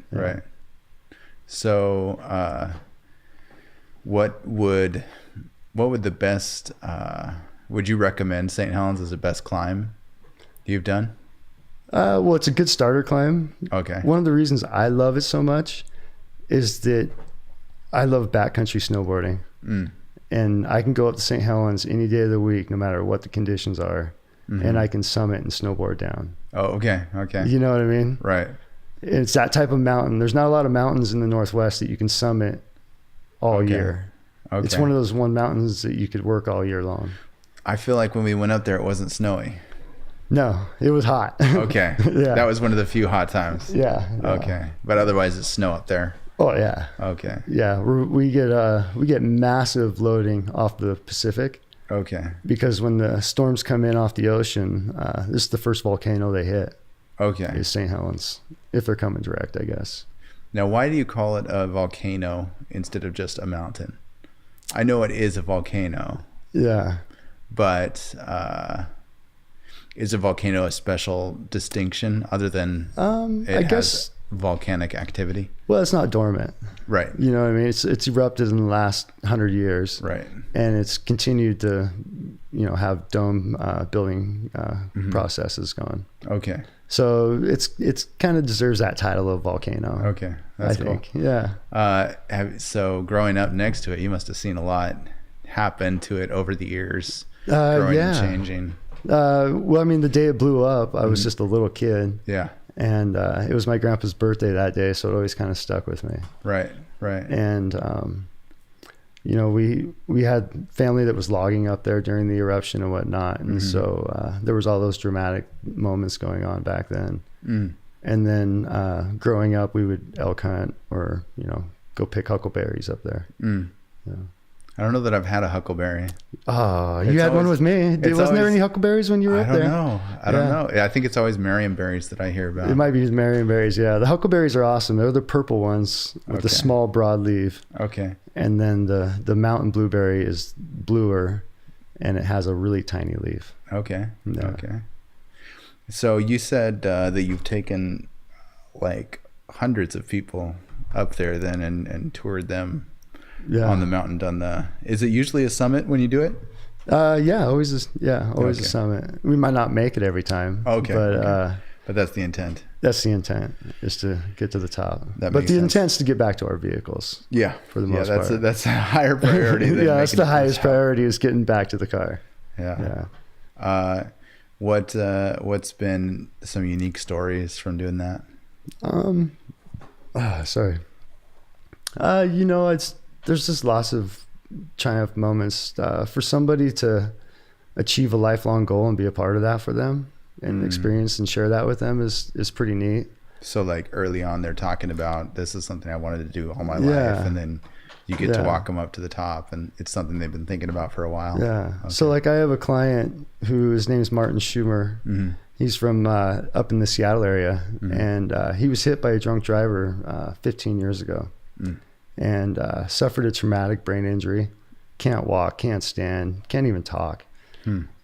So, what would the best, would you recommend St. Helens as the best climb you've done? Well, it's a good starter climb. Okay. One of the reasons I love it so much is that I love backcountry snowboarding. And I can go up to St. Helens any day of the week, no matter what the conditions are. Mm-hmm. And I can summit and snowboard down. Oh, okay. You know what I mean? Right. It's that type of mountain. There's not a lot of mountains in the Northwest that you can summit all year. Okay. It's one of those mountains that you could work all year long. I feel like when we went up there, it wasn't snowy. No, it was hot. Okay. Yeah. That was one of the few hot times. Yeah. Okay. But otherwise it's snow up there. Oh yeah. Okay. Yeah. We get massive loading off the Pacific. Okay. Because when the storms come in off the ocean, this is the first volcano they hit. Okay. Is St. Helens, if they're coming direct, I guess. Now, why do you call it a volcano instead of just a mountain? I know it is a volcano. Yeah. But is a volcano a special distinction other than I guess volcanic activity? Well, it's not dormant. Right. You know what I mean? It's erupted in the last 100 years. Right. And it's continued to, have dome building mm-hmm. processes going. Okay. So it's kind of deserves that title of volcano. Okay. That's cool. think. Yeah. So growing up next to it, you must have seen a lot happen to it over the years, growing and changing. Well, I mean, the day it blew up, I was just a little kid. Yeah. And it was my grandpa's birthday that day, so it always kind of stuck with me. Right. And, we had family that was logging up there during the eruption and whatnot. And mm-hmm. so there was all those dramatic moments going on back then. And then growing up, we would elk hunt or, go pick huckleberries up there. Yeah. I don't know that I've had a huckleberry. Oh, you had one with me. Wasn't there any huckleberries when you were up there? I don't know. Yeah, I think it's always Marionberries that I hear about. It might be Marionberries, yeah. The huckleberries are awesome. They're the purple ones with the small broad leaf. Okay. And then the mountain blueberry is bluer and it has a really tiny leaf. Okay. Yeah. Okay. So you said that you've taken like hundreds of people up there then and toured them. Yeah. On the mountain, is it usually a summit when you do it? Always a summit. We might not make it every time. Okay. But that's the intent. That's the intent, is to get to the top. But the intent's to get back to our vehicles. Yeah. For the most part. That's a higher priority than that's the highest priority, is getting back to the car. Yeah. What's been some unique stories from doing that? Sorry. There's just lots of triumph moments for somebody to achieve a lifelong goal and be a part of that for them and experience and share that with them is pretty neat. So like early on, they're talking about, this is something I wanted to do all my life. And then you get to walk them up to the top, and it's something they've been thinking about for a while. Yeah. Okay. So like I have a client his name is Martin Schumer. Mm-hmm. He's from up in the Seattle area. Mm-hmm. And he was hit by a drunk driver 15 years ago. And suffered a traumatic brain injury. Can't walk, can't stand, can't even talk.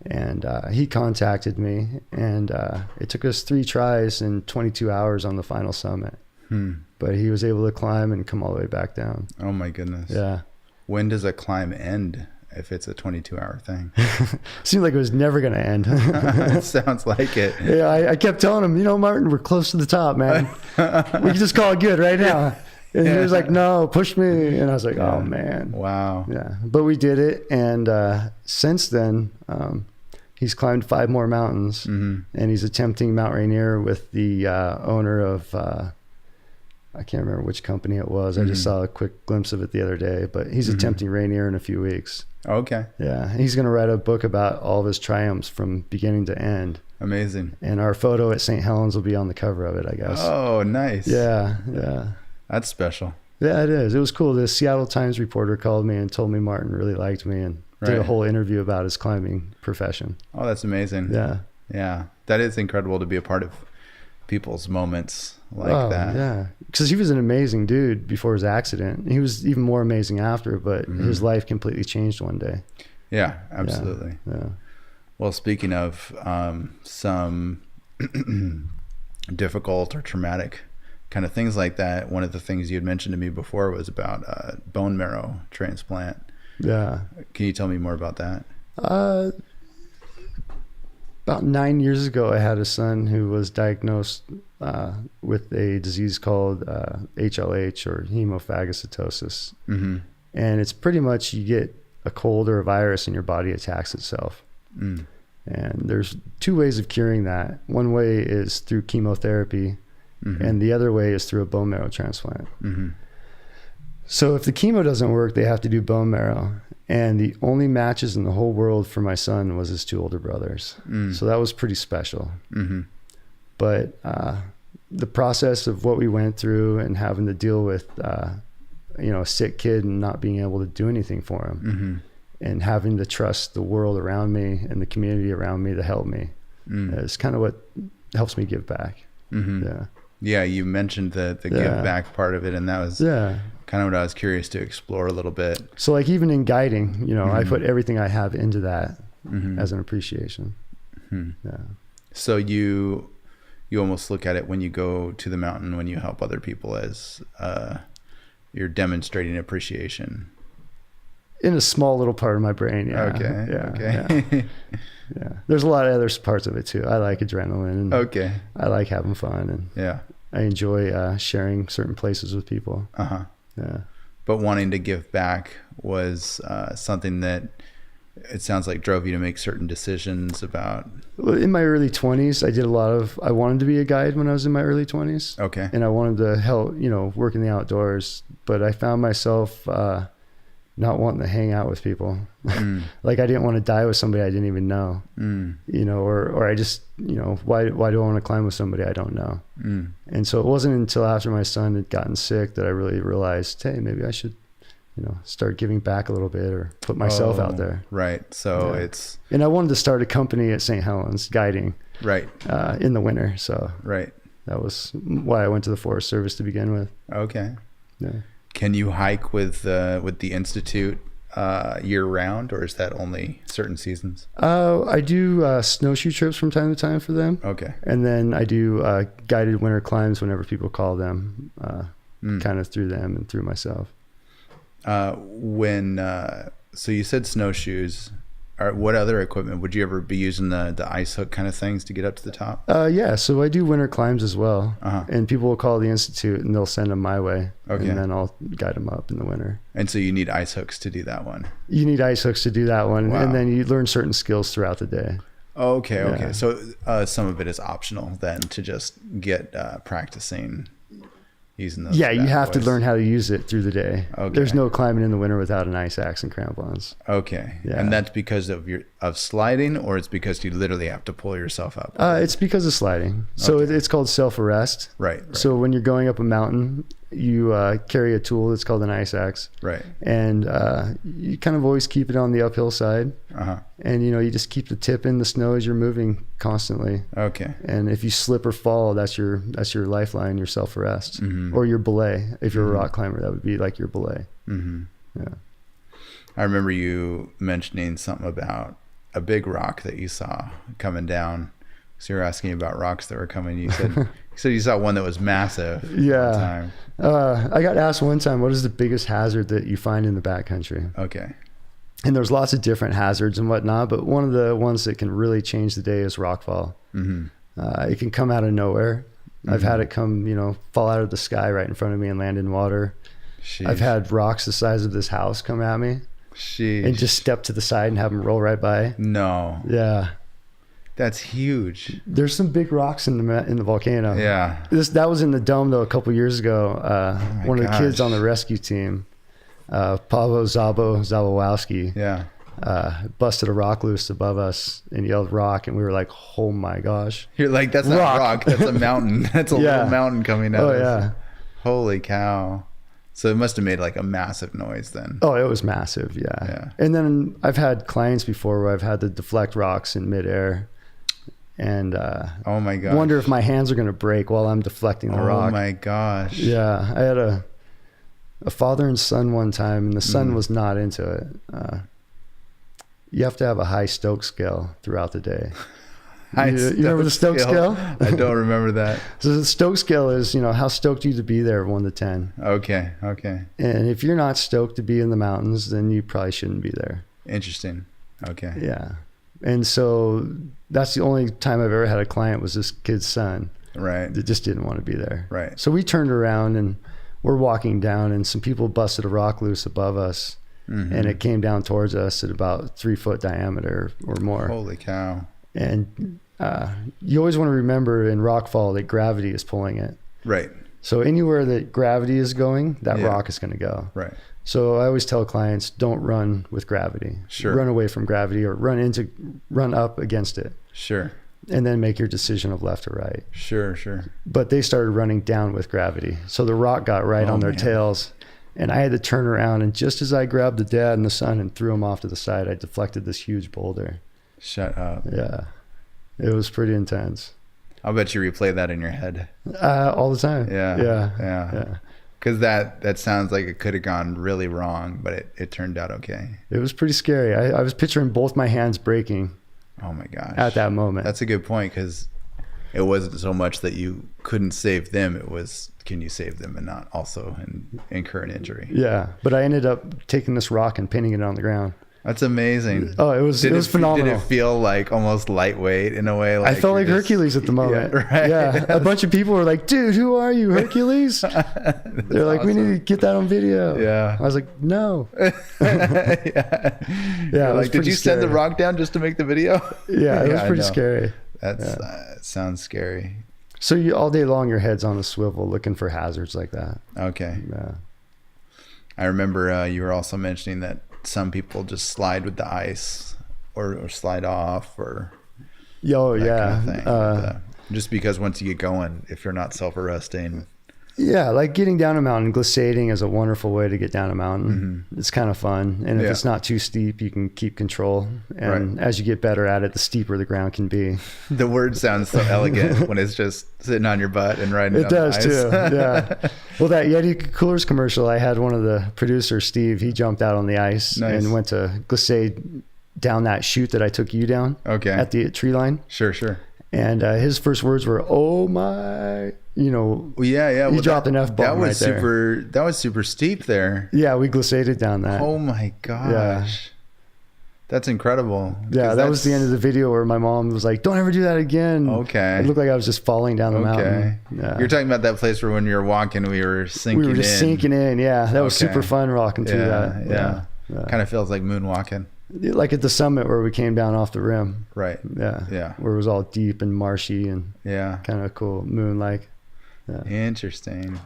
And he contacted me, and it took us 3 tries and 22 hours on the final summit. But he was able to climb and come all the way back down. Oh my goodness. Yeah. When does a climb end if it's a 22-hour thing. Seemed like it was never going to end. It sounds like it. Yeah, I kept telling him, Martin, we're close to the top, man. We can just call it good right now. And he was like, no, push me. And I was like, oh, man. Wow. Yeah. But we did it. And since then, he's climbed 5 more mountains. And he's attempting Mount Rainier with the owner of, I can't remember which company it was. I just saw a quick glimpse of it the other day. But he's attempting Rainier in a few weeks. Okay. Yeah. He's going to write a book about all of his triumphs from beginning to end. Amazing. And our photo at St. Helens will be on the cover of it, I guess. Oh, nice. Yeah. Yeah. That's special. Yeah, it is. It was cool. The Seattle Times reporter called me and told me Martin really liked me and did a whole interview about his climbing profession. Oh, that's amazing. Yeah. Yeah. That is incredible to be a part of people's moments like that. Yeah. Because he was an amazing dude before his accident. He was even more amazing after, but his life completely changed one day. Yeah, absolutely. Yeah. Well, speaking of some difficult or traumatic kind of things like that, one of the things you had mentioned to me before was about bone marrow transplant. Yeah. Can you tell me more about that? About 9 years ago, I had a son who was diagnosed with a disease called HLH, or hemophagocytosis. And it's pretty much you get a cold or a virus and your body attacks itself. And there's 2 ways of curing that. One way is through chemotherapy, and the other way is through a bone marrow transplant. So if the chemo doesn't work, they have to do bone marrow. And the only matches in the whole world for my son was his 2 older brothers. So that was pretty special. But the process of what we went through and having to deal with, a sick kid and not being able to do anything for him, and having to trust the world around me and the community around me to help me is kind of what helps me give back. Yeah, you mentioned the give back part of it, and that was kind of what I was curious to explore a little bit. So like even in guiding, I put everything I have into that as an appreciation. Yeah. So you almost look at it when you go to the mountain, when you help other people, as you're demonstrating appreciation. In a small little part of my brain, yeah. Okay. Yeah. Yeah. There's a lot of other parts of it too. I like adrenaline. And I like having fun, and I enjoy sharing certain places with people. Yeah. But wanting to give back was something that it sounds like drove you to make certain decisions about. Well, in my early 20s, I wanted to be a guide when I was in my early 20s. Okay. And I wanted to help, work in the outdoors, but I found myself not wanting to hang out with people. Like I didn't want to die with somebody I didn't even know, or I just, why do I want to climb with somebody I don't know? And so it wasn't until after my son had gotten sick that I really realized, hey, maybe I should, start giving back a little bit or put myself out there. Right. So and I wanted to start a company at St. Helens guiding in the winter. So that was why I went to the Forest Service to begin with. Okay. Yeah. Can you hike with the Institute year round, or is that only certain seasons? I do snowshoe trips from time to time for them. Okay. And then I do guided winter climbs whenever people call them, kind of through them and through myself. So you said snowshoes. What other equipment would you ever be using? The ice hook kind of things to get up to the top? Yeah, so I do winter climbs as well, and people will call the Institute and they'll send them my way, and then I'll guide them up in the winter. And so you need ice hooks to do that one. You need ice hooks to do that one, and then you learn certain skills throughout the day. Okay. So some of it is optional then to just get practicing using those. Yeah, you have to learn how to use it through the day. Okay. There's no climbing in the winter without an ice axe and crampons. Okay. Yeah. And that's because of sliding, or it's because you literally have to pull yourself up? It's because of sliding. So it's called self-arrest. Right. So when you're going up a mountain, you carry a tool that's called an ice axe. Right. And you kind of always keep it on the uphill side. And you just keep the tip in the snow as you're moving constantly. Okay. And if you slip or fall, that's your lifeline, your self-arrest, or your belay. If you're a rock climber, that would be like your belay. Yeah. I remember you mentioning something about a big rock that you saw coming down. So you're asking about rocks that were coming. You said you saw one that was massive. Yeah. I got asked one time, what is the biggest hazard that you find in the backcountry? Okay. And there's lots of different hazards and whatnot, but one of the ones that can really change the day is rockfall. It can come out of nowhere. I've had it come, fall out of the sky right in front of me and land in water. Sheesh. I've had rocks the size of this house come at me. Sheesh. And just step to the side and have them roll right by. No. Yeah. That's huge. There's some big rocks in the volcano. Yeah. That was in the dome though a couple years ago. One of the kids on the rescue team, Pablo Zabawowski. Yeah. Busted a rock loose above us and yelled rock, and we were like, oh my gosh. You're like, that's not rock, that's a mountain. That's a little mountain coming out. Oh yeah. Holy cow. So it must have made like a massive noise then. Oh, it was massive. Yeah. And then I've had clients before where I've had to deflect rocks in midair and oh my gosh, wonder if my hands are going to break while I'm deflecting the rock. Oh my gosh. Yeah. I had a father and son one time, and the son was not into it. You have to have a high stoke scale throughout the day. You remember the stoke scale? I don't remember that. So the stoke scale is, how stoked are you to be there, 1 to 10. Okay. And if you're not stoked to be in the mountains, then you probably shouldn't be there. Interesting. Okay. Yeah. And so that's the only time I've ever had a client was this kid's son. Right. That just didn't want to be there. Right. So we turned around and we're walking down, and some people busted a rock loose above us. And it came down towards us at about 3 foot diameter or more. Holy cow. And you always want to remember in rockfall that gravity is pulling it. Right. So anywhere that gravity is going, that rock is going to go. Right. So I always tell clients, don't run with gravity. Sure. Run away from gravity or run up against it. Sure. And then make your decision of left or right. Sure. But they started running down with gravity. So the rock got right on their tails. And I had to turn around, and just as I grabbed the dad and the son and threw them off to the side, I deflected this huge boulder. Shut up. Yeah. It was pretty intense. I'll bet you replay that in your head. All the time. Yeah. Because that sounds like it could have gone really wrong, but it turned out okay. It was pretty scary. I was picturing both my hands breaking. Oh my gosh. At that moment. That's a good point, because it wasn't so much that you couldn't save them. It was, can you save them and not also incur an injury? Yeah. But I ended up taking this rock and pinning it on the ground. That's amazing. Oh, it was phenomenal. Did it feel like almost lightweight in a way? Like I felt like Hercules at the moment. Yeah, right. Yeah. A bunch of people were like, dude, who are you, Hercules? They're like, awesome. We need to get that on video. Yeah. I was like, no. Yeah. Like, did you send the rock down just to make the video? Yeah, it was pretty scary. That sounds scary. So all day long, your head's on a swivel looking for hazards like that. Okay. Yeah. I remember you were also mentioning that some people just slide with the ice or slide off or kind of thing. Just because once you get going, if you're not self-arresting. Yeah, like getting down a mountain, glissading is a wonderful way to get down a mountain. It's kind of fun. And if it's not too steep, you can keep control. And as you get better at it, the steeper the ground can be. The word sounds so elegant when it's just sitting on your butt and riding it does too. Yeah. Well, that Yeti Coolers commercial, I had one of the producers, Steve, he jumped out on the ice and went to glissade down that chute that I took you down at the tree line. Sure. And his first words were, oh my, He dropped an F-bomb right there. That was super steep there. Yeah, we glissaded down that. Oh my gosh. Yeah. That's incredible. Yeah, that was the end of the video where my mom was like, don't ever do that again. Okay. It looked like I was just falling down the mountain. Yeah. You're talking about that place where when you were walking, we were sinking in. We were just sinking in, yeah. That was super fun rocking through that. Yeah. Kind of feels like moonwalking. Like at the summit where we came down off the rim. Right. Yeah. Where it was all deep and marshy and kind of cool, moon-like. Yeah. Interesting.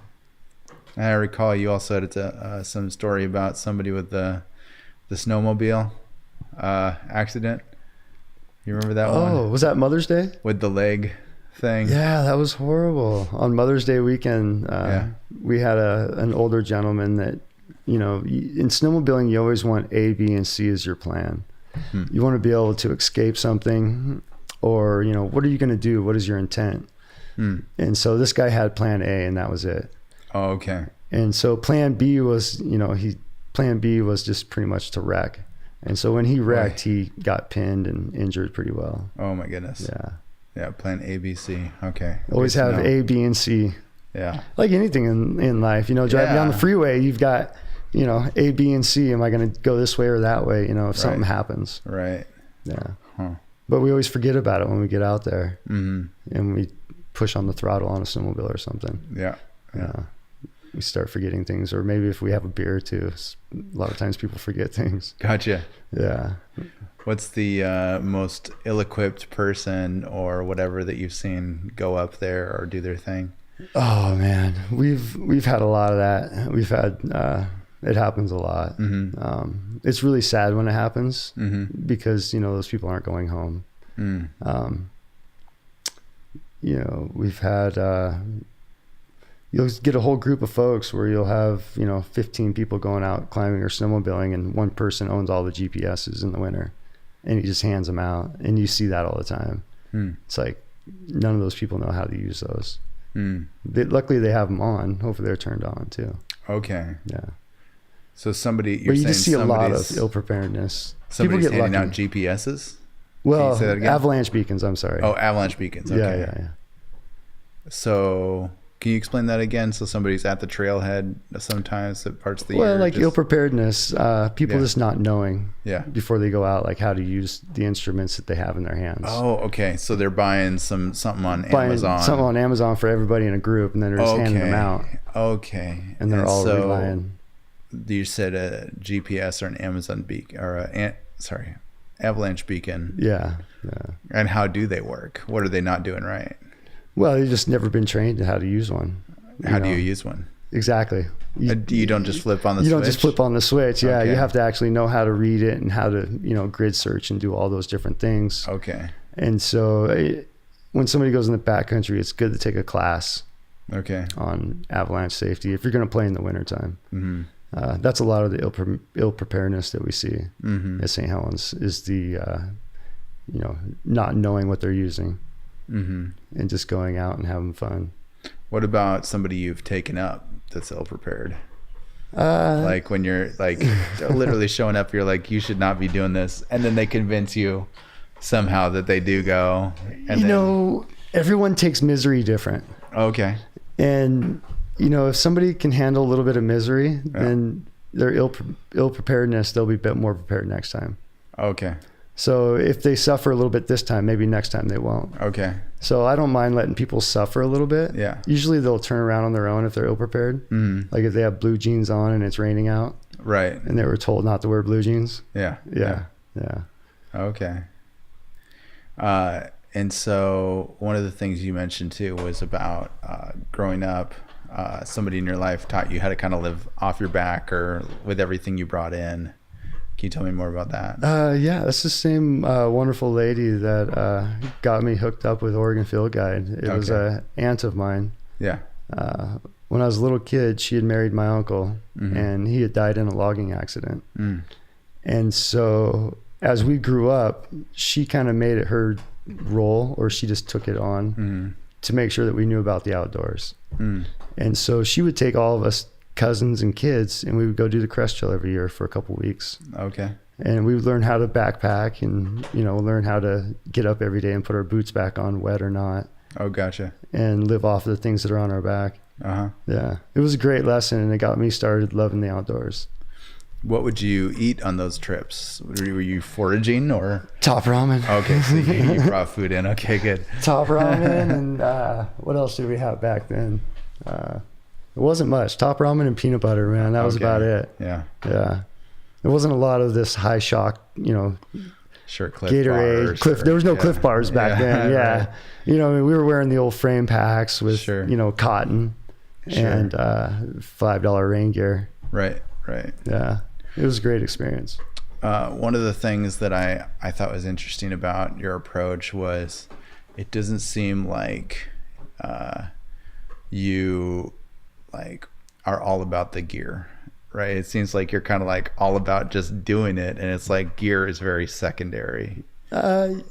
I recall you also had some story about somebody with the snowmobile accident. You remember that one? Oh, was that Mother's Day? With the leg thing. Yeah, that was horrible. On Mother's Day weekend, we had an older gentleman that, in snowmobiling, you always want A, B, and C as your plan. You want to be able to escape something, or, what are you going to do? What is your intent? And so this guy had plan A, and that was it. Oh, okay. And so plan B was, plan B was just pretty much to wreck. And so when he wrecked, he got pinned and injured pretty well. Oh my goodness. Yeah. Plan A, B, C. Okay. Always have A, B, and C. Yeah. Like anything in life, driving down the freeway, you've got you know, A, B, and C. Am I going to go this way or that way? You know, if something happens. Right. Yeah. Huh. But we always forget about it when we get out there, and we push on the throttle on a snowmobile or something. Yeah. We start forgetting things, or maybe if we have a beer too. A lot of times people forget things. Gotcha. Yeah. What's the most ill-equipped person or whatever that you've seen go up there or do their thing? Oh man, we've had a lot of that. We've had it happens a lot. It's really sad when it happens because, you know, those people aren't going home. You know, we've had you'll get a whole group of folks where you'll have, you know, 15 people going out climbing or snowmobiling, and one person owns all the GPSs in the winter, and he just hands them out, and you see that all the time. It's like none of those people know how to use those. Luckily they have them on. Hopefully they're turned on too. Okay. Yeah. So somebody, but you just see a lot of ill preparedness. Somebody's People get handing lucky. out GPSs? Well, avalanche beacons. I'm sorry. Oh, avalanche beacons. Okay. Yeah. So can you explain that again? So somebody's at the trailhead sometimes at parts of the year. Well, like ill preparedness, people just not knowing before they go out, like how to use the instruments that they have in their hands. Oh, okay. So they're buying something on Amazon. Something on Amazon for everybody in a group, and then they're just handing them out. Okay. And they're all relying. You said a GPS or an Amazon beacon or avalanche beacon. Yeah. And how do they work? What are they not doing right? Well, they've just never been trained in how to use one. How do you use one? Exactly. You don't just flip on the switch? You don't just flip on the switch. Yeah, Okay. you have to actually know how to read it and how to, you know, grid search and do all those different things. Okay. And so when somebody goes in the backcountry, it's good to take a class on avalanche safety if you're going to play in the wintertime. That's a lot of the ill preparedness that we see at St. Helens is the, you know, not knowing what they're using. And just going out and having fun. What about somebody you've taken up that's ill prepared? Like when you're like literally showing up, you're like, you should not be doing this, and then they convince you somehow that they do go. And you know, everyone takes misery different. Okay. And you know, if somebody can handle a little bit of misery, then their ill preparedness, they'll be a bit more prepared next time. Okay. So if they suffer a little bit this time, maybe next time they won't. Okay. So I don't mind letting people suffer a little bit. Yeah. Usually they'll turn around on their own if they're ill prepared. Like if they have blue jeans on and it's raining out. Right. And they were told not to wear blue jeans. Yeah. Okay. And so one of the things you mentioned too was about growing up, somebody in your life taught you how to kind of live off your back or with everything you brought in. Can you tell me more about that? Yeah, that's the same wonderful lady that got me hooked up with Oregon Field Guide. It was an aunt of mine. Yeah. When I was a little kid, she had married my uncle, and he had died in a logging accident. And so as we grew up, she kind of made it her role, or she just took it on to make sure that we knew about the outdoors. And so she would take all of us cousins and kids, and we would go do the Crest Trail every year for a couple weeks. Okay. And we would learn how to backpack and, you know, learn how to get up every day and put our boots back on, wet or not. Oh, gotcha. And live off of the things that are on our back. Yeah. It was a great lesson, and it got me started loving the outdoors. What would you eat on those trips? Were you foraging or? Top ramen. Okay, so you brought food in. Okay, good. Top ramen, and what else did we have back then? It wasn't much. Top ramen and peanut butter, man. That was about it. Yeah. There wasn't a lot of this high shock, you know, Cliff Gatorade, bars, there was no Cliff bars back then. Yeah. Right. You know, I mean, we were wearing the old frame packs with, you know, cotton and $5 rain gear. Right. Yeah. It was a great experience. One of the things that I thought was interesting about your approach was it doesn't seem like you like are all about the gear, right? It seems like you're kind of like all about just doing it, and it's like gear is very secondary. I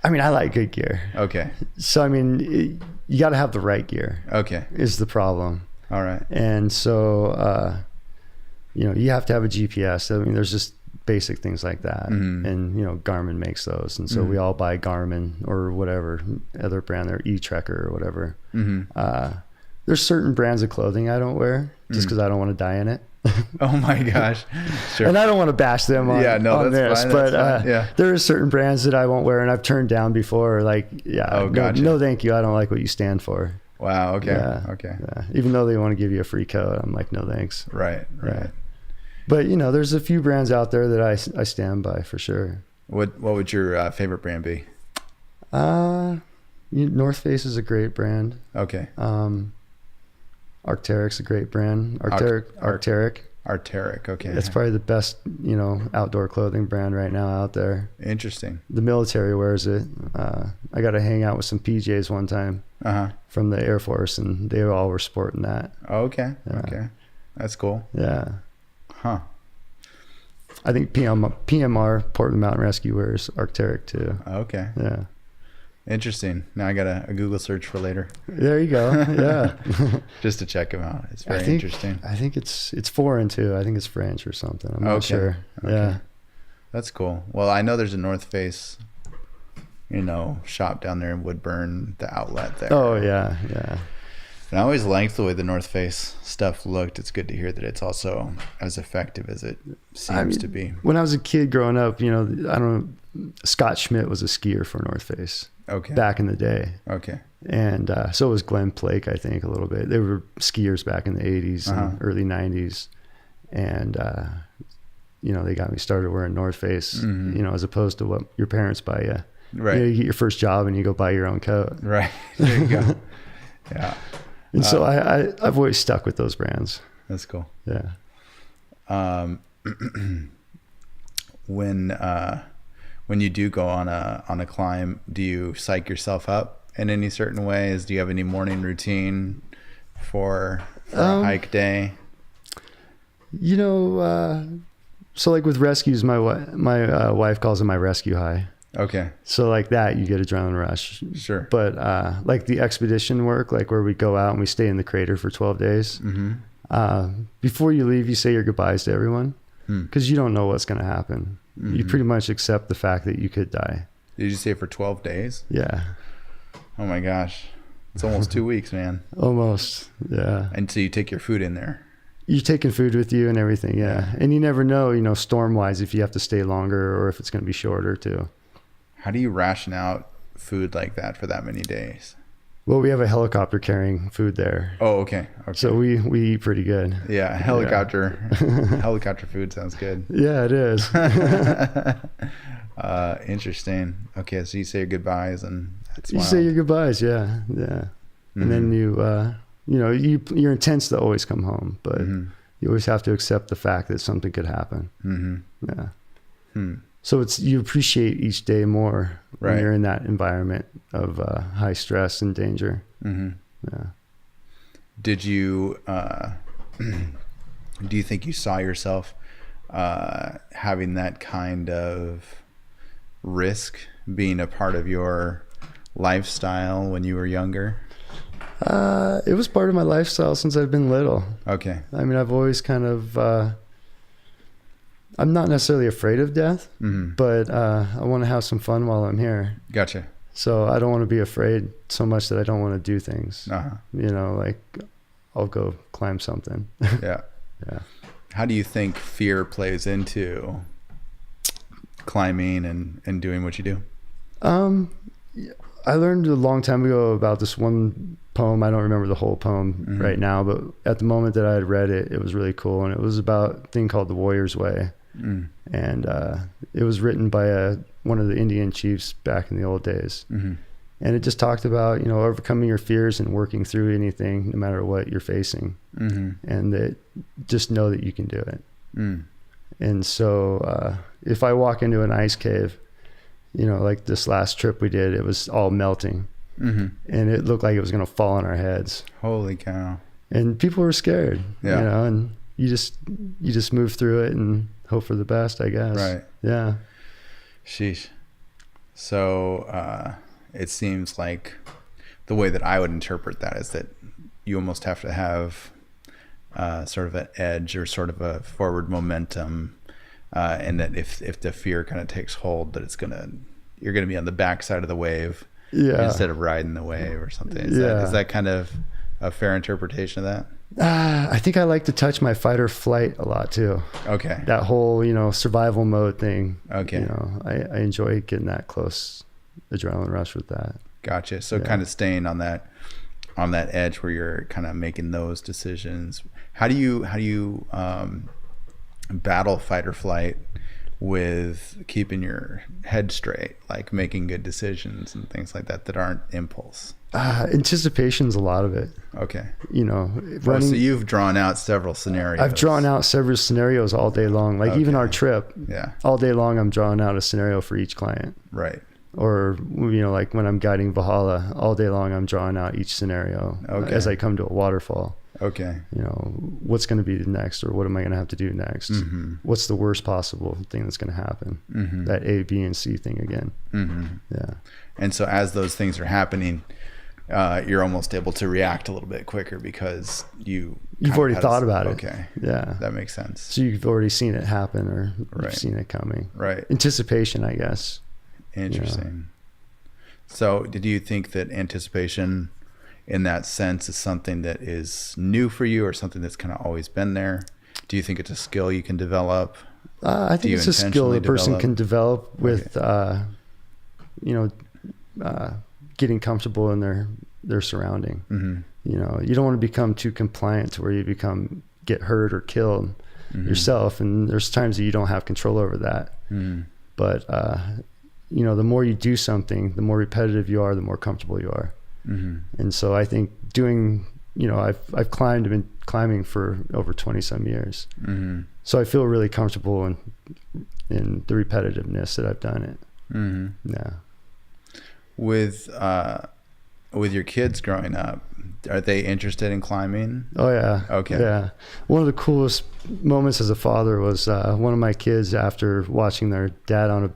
mean, I like good gear. Okay. So I mean, you got to have the right gear. Okay. Is the problem. All right. And so you know, you have to have a GPS. I mean, there's just basic things like that. And you know, Garmin makes those, and so we all buy Garmin or whatever other brand, their E-Trekker or whatever. There's certain brands of clothing I don't wear just because I don't want to die in it. Oh my gosh. Sure. And I don't want to bash them on, on this, fine, but there are certain brands that I won't wear and I've turned down before. Like, gotcha. No, thank you. I don't like what you stand for. Wow. Okay. Okay. Yeah. Even though they want to give you a free coat, I'm like, no, thanks. Right. But there's a few brands out there that I stand by for sure. What would your favorite brand be? North Face is a great brand. Okay. Arc'teryx's a great brand. Arc'teryx. Okay. It's probably the best, outdoor clothing brand right now out there. Interesting. The military wears it. I got to hang out with some PJs one time from the Air Force, and they all were sporting that. Okay. Okay. That's cool. Yeah. Huh. I think PMR, Portland Mountain Rescue, wears Arc'teryx too. Okay. Yeah. Interesting. Now I got a Google search for later. There you go. Yeah. Just to check them out. It's very interesting. I think it's foreign too. I think it's French or something. I'm not sure. Okay. Yeah. That's cool. Well, I know there's a North Face, shop down there in Woodburn, the outlet there. Oh yeah. Yeah. And I always liked the way the North Face stuff looked. It's good to hear that it's also as effective as it seems to be. When I was a kid growing up, Scott Schmidt was a skier for North Face. Okay. Back in the day. Okay. And so was Glenn Plake, I think, a little bit. They were skiers back in the 80s and early 90s. And, they got me started wearing North Face, as opposed to what your parents buy you. Right. You get your first job and you go buy your own coat. Right. There you go. Yeah. And so I've always stuck with those brands. That's cool. Yeah. When you do go on a climb, do you psych yourself up in any certain ways? Do you have any morning routine for a hike day? So like with rescues, my wife calls it my rescue high. Okay. So like that, you get adrenaline rush. Sure. But like the expedition work, like where we go out and we stay in the crater for 12 days. Before you leave, you say your goodbyes to everyone because you don't know what's going to happen. You pretty much accept the fact that you could die. Did you say for 12 days? Yeah. Oh my gosh. It's almost 2 weeks, man. Almost. Yeah. And so you take your food in there. You're taking food with you and everything. Yeah. And you never know, storm wise, if you have to stay longer or if it's going to be shorter too. How do you ration out food like that for that many days? Well, we have a helicopter carrying food there. Oh, okay. So we eat pretty good. Yeah, helicopter food sounds good. Yeah, it is. Interesting. Okay, so you say your goodbyes and that's you say your goodbyes, yeah. And then your intent's to always come home, but you always have to accept the fact that something could happen. Yeah. So you appreciate each day more when you're in that environment of high stress and danger. Yeah. Did you, do you think you saw yourself having that kind of risk being a part of your lifestyle when you were younger? It was part of my lifestyle since I've been little. Okay. I mean, I've always kind of, I'm not necessarily afraid of death, but I want to have some fun while I'm here. Gotcha. So I don't want to be afraid so much that I don't want to do things. Like I'll go climb something. Yeah. Yeah. How do you think fear plays into climbing and doing what you do? I learned a long time ago about this one poem. I don't remember the whole poem right now, but at the moment that I had read it, it was really cool. And it was about a thing called the Warrior's Way. And it was written by one of the Indian chiefs back in the old days. And it just talked about, overcoming your fears and working through anything, no matter what you're facing. And that just know that you can do it. And so if I walk into an ice cave, like this last trip we did, it was all melting. And it looked like it was going to fall on our heads. Holy cow. And people were scared, and you just move through it and hope for the best, I guess. Right. Yeah. Sheesh. So it seems like the way that I would interpret that is that you almost have to have sort of an edge or sort of a forward momentum, and that if the fear kind of takes hold, that you're gonna be on the backside of the wave instead of riding the wave or something. Is that kind of a fair interpretation of that? I think I like to touch my fight or flight a lot too. Okay. That whole, survival mode thing. Okay. I enjoy getting that close adrenaline rush with that. Gotcha. So kind of staying on that edge where you're kind of making those decisions. How do you battle fight or flight with keeping your head straight, like making good decisions and things like that aren't impulse? Anticipation's a lot of it. Okay. Running, so you've drawn out several scenarios. I've drawn out several scenarios all day long. Like even our trip, all day long, I'm drawing out a scenario for each client. Right. Or, like when I'm guiding Valhalla, all day long, I'm drawing out each scenario as I come to a waterfall. Okay. What's going to be next, or what am I going to have to do next? Mm-hmm. What's the worst possible thing that's going to happen? Mm-hmm. That A, B, and C thing again. Mm-hmm. Yeah. And so as those things are happening, you're almost able to react a little bit quicker because you've already thought about it. Okay. Yeah. That makes sense. So you've already seen it happen, or you've seen it coming. Right. Anticipation, I guess. Interesting. So did you think that anticipation in that sense is something that is new for you, or something that's kind of always been there? Do you think it's a skill you can develop? I think it's a skill a person can develop with, getting comfortable in their surrounding. Mm-hmm. You don't want to become too compliant to where you get hurt or killed yourself. And there's times that you don't have control over that. Mm-hmm. But, the more you do something, the more repetitive you are, the more comfortable you are. Mm-hmm. And so I think I've been climbing for over 20 some years. Mm-hmm. So I feel really comfortable in the repetitiveness that I've done it. Mm-hmm. Yeah. With your kids growing up, are they interested in climbing? Oh yeah. Okay. Yeah. One of the coolest moments as a father was one of my kids, after watching their dad on a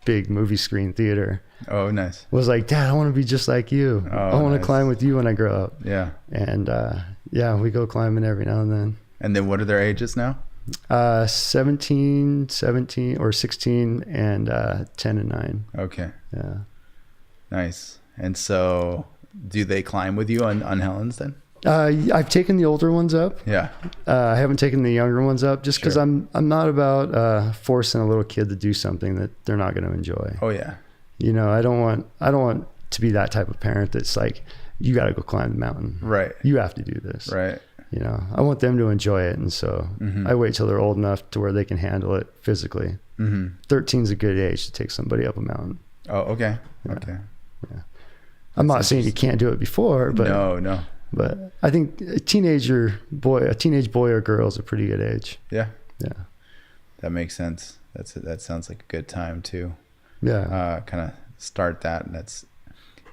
big movie screen theater. Oh, nice. Was like, "Dad, I want to be just like you. I want to climb with you when I grow up." Yeah. And we go climbing every now and then. And then what are their ages now? 17 or 16 and 10 and 9. Okay. Yeah. Nice. And so do they climb with you on Helens then? I've taken the older ones up. Yeah. I haven't taken the younger ones up just because I'm not about forcing a little kid to do something that they're not going to enjoy. Oh yeah. I don't want to be that type of parent that's like, you got to go climb the mountain. Right. You have to do this. Right. I want them to enjoy it. And so I wait till they're old enough to where they can handle it physically. 13's a good age to take somebody up a mountain. Oh, okay. Yeah. Okay. Yeah. I'm not saying you can't do it before, but no. But I think a teenage boy or girl is a pretty good age. Yeah. Yeah. That makes sense. That sounds like a good time too. Yeah. Kind of start that, and that's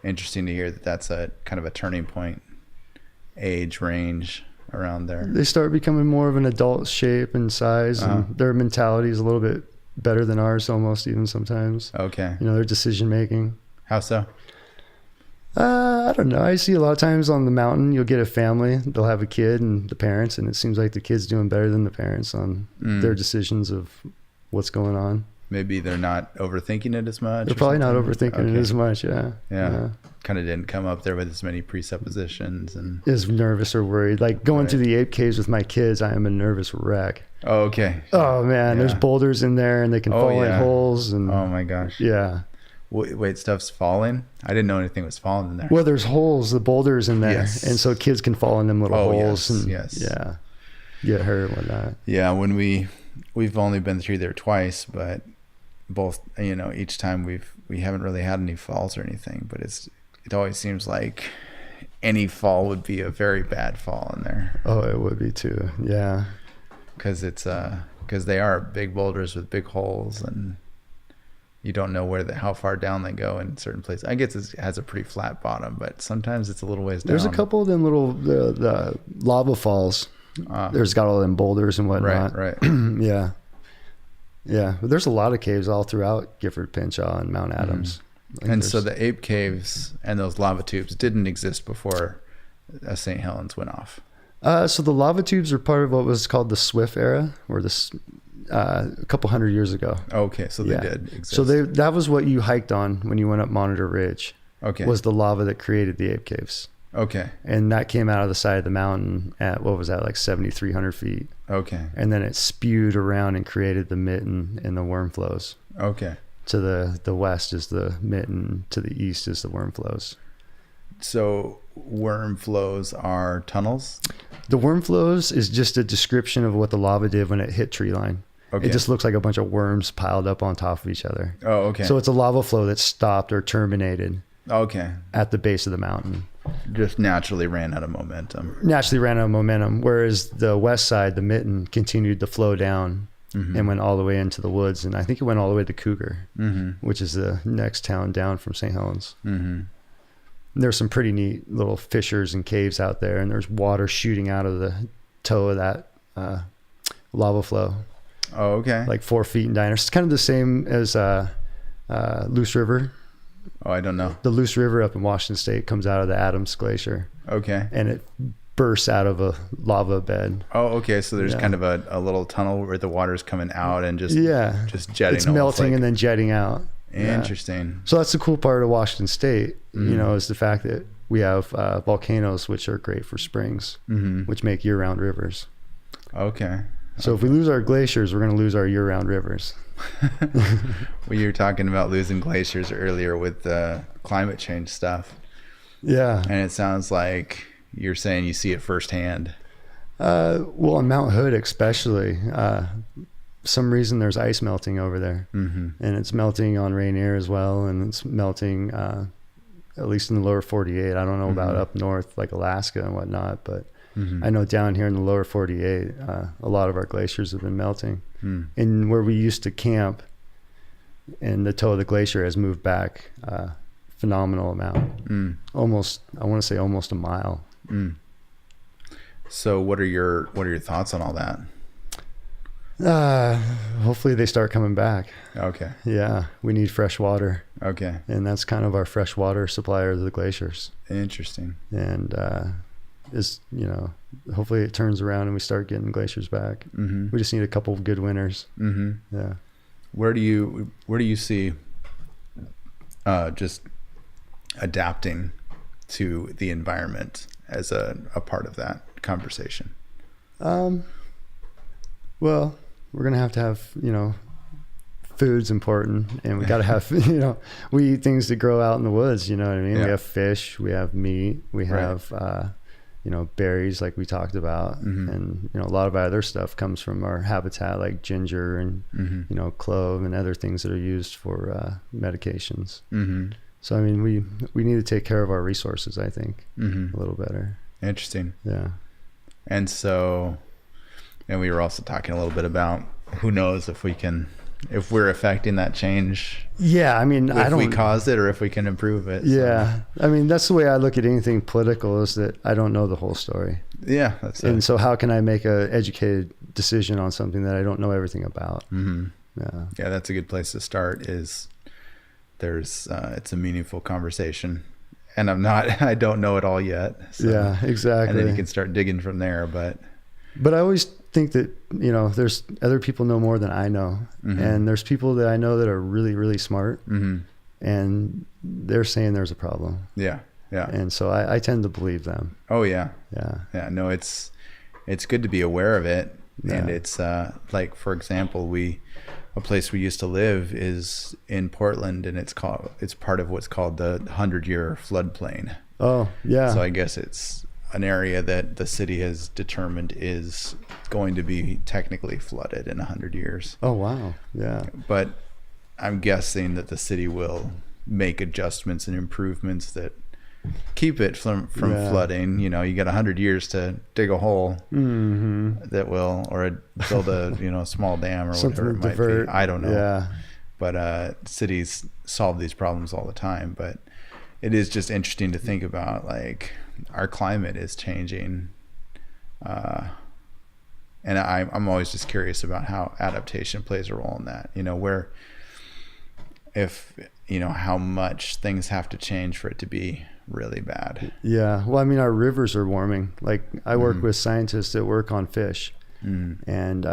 interesting to hear that that's a kind of a turning point age range around there. They start becoming more of an adult shape and size, and their mentality is a little bit better than ours, almost even sometimes. Okay. Their decision making. How so? I don't know. I see a lot of times on the mountain, you'll get a family, they'll have a kid and the parents, and it seems like the kid's doing better than the parents on their decisions of what's going on. Maybe they're not overthinking it as much. They're probably not overthinking it as much. Yeah. Kind of didn't come up there with as many presuppositions and is nervous or worried. Like going to the ape caves with my kids, I am a nervous wreck. Oh, okay. Oh man, there's boulders in there and they can fall in holes. And oh my gosh. Yeah. Wait, stuff's falling? I didn't know anything was falling in there. Well, there's holes, the boulders in there. Yes. And so kids can fall in them little holes. Yes. Yeah. Get hurt and whatnot. Yeah. When we've only been through there twice, but both, each time we haven't really had any falls or anything, but it always seems like any fall would be a very bad fall in there. Oh, it would be too. Yeah. Cause they are big boulders with big holes, and you don't know how far down they go in certain places. I guess it has a pretty flat bottom, but sometimes it's a little ways down. There's a couple of them the lava falls. There's got all them boulders and whatnot. Right. Yeah. Yeah. But there's a lot of caves all throughout Gifford Pinchot and Mount Adams. And so the ape caves and those lava tubes didn't exist before St. Helens went off. So the lava tubes are part of what was called the Swift era, or this a couple hundred years ago. Okay, so they did exist. So that was what you hiked on when you went up Monitor Ridge. Okay. Was the lava that created the ape caves. Okay. And that came out of the side of the mountain at, what was that, like 7,300 feet. Okay. And then it spewed around and created the mitten and the worm flows. Okay. To the west is the mitten, to the east is the worm flows. So worm flows are tunnels? The worm flows is just a description of what the lava did when it hit tree line. Okay. It just looks like a bunch of worms piled up on top of each other. Oh, okay. So it's a lava flow that stopped or terminated. Okay. At the base of the mountain. Just naturally ran out of momentum. Whereas the west side, the mitten, continued to flow down and went all the way into the woods. And I think it went all the way to Cougar, which is the next town down from St. Helens. There's some pretty neat little fissures and caves out there, and there's water shooting out of the toe of that lava flow. Oh, okay. Like 4 feet in diameter. It's kind of the same as Loose River. Oh, I don't know. The Loose River up in Washington State comes out of the Adams Glacier. Okay. And it bursts out of a lava bed. Oh, okay. So there's kind of a little tunnel where the water's coming out and just jetting. It's melting and then jetting out. Interesting. Yeah. So that's the cool part of Washington State, is the fact that we have volcanoes, which are great for springs, which make year-round rivers. Okay. So if we lose our glaciers, we're going to lose our year-round rivers. Well, you were talking about losing glaciers earlier with the climate change stuff. Yeah. And it sounds like you're saying you see it firsthand. Well, on Mount Hood especially, some reason there's ice melting over there. And it's melting on Rainier as well, and it's melting at least in the lower 48. I don't know about up north like Alaska and whatnot, but I know down here in the lower 48, a lot of our glaciers have been melting. And where we used to camp, and the toe of the glacier has moved back a phenomenal amount. Almost, I want to say almost a mile. So what are your thoughts on all that? Hopefully they start coming back. Okay. Yeah, we need fresh water. Okay. And that's kind of our fresh water supplier, the glaciers. Interesting. And hopefully it turns around and we start getting glaciers back. We just need a couple of good winters. Yeah. Where do you see just adapting to the environment as a part of that conversation? Well, we're going to have, food's important, and we got to have, we eat things that grow out in the woods, you know what I mean? Yeah. We have fish, we have meat, we have, berries like we talked about. And, a lot of our other stuff comes from our habitat, like ginger and, clove and other things that are used for medications. So, I mean, we need to take care of our resources, I think, a little better. Interesting. Yeah. And so, and we were also talking a little bit about who knows if we're affecting that change. Yeah, I mean, if we caused it or if we can improve it. Yeah, so. I mean, that's the way I look at anything political, is that I don't know the whole story. Yeah, that's it. And so how can I make an educated decision on something that I don't know everything about? Yeah, that's a good place to start. Is it's a meaningful conversation. And I don't know it all yet. So. Yeah, exactly. And then you can start digging from there. But I always think that, there's other people know more than I know. And there's people that I know that are really, really smart. And they're saying there's a problem. Yeah. Yeah. And so I tend to believe them. Oh, yeah. Yeah. Yeah. No, it's good to be aware of it. Yeah. And it's like, for example, a place we used to live is in Portland, and it's part of what's called the 100-year floodplain. Oh, yeah. So I guess it's an area that the city has determined is going to be technically flooded in 100 years. Oh, wow. Yeah. But I'm guessing that the city will make adjustments and improvements that keep it from flooding. You got 100 years to dig a hole that will, or build a small dam or something whatever it might be. I don't know. Yeah. But cities solve these problems all the time. But it is just interesting to think about, like, our climate is changing, and I'm always just curious about how adaptation plays a role in that. How much things have to change for it to be really bad. Yeah. Well, I mean, our rivers are warming. Like, I work with scientists that work on fish, and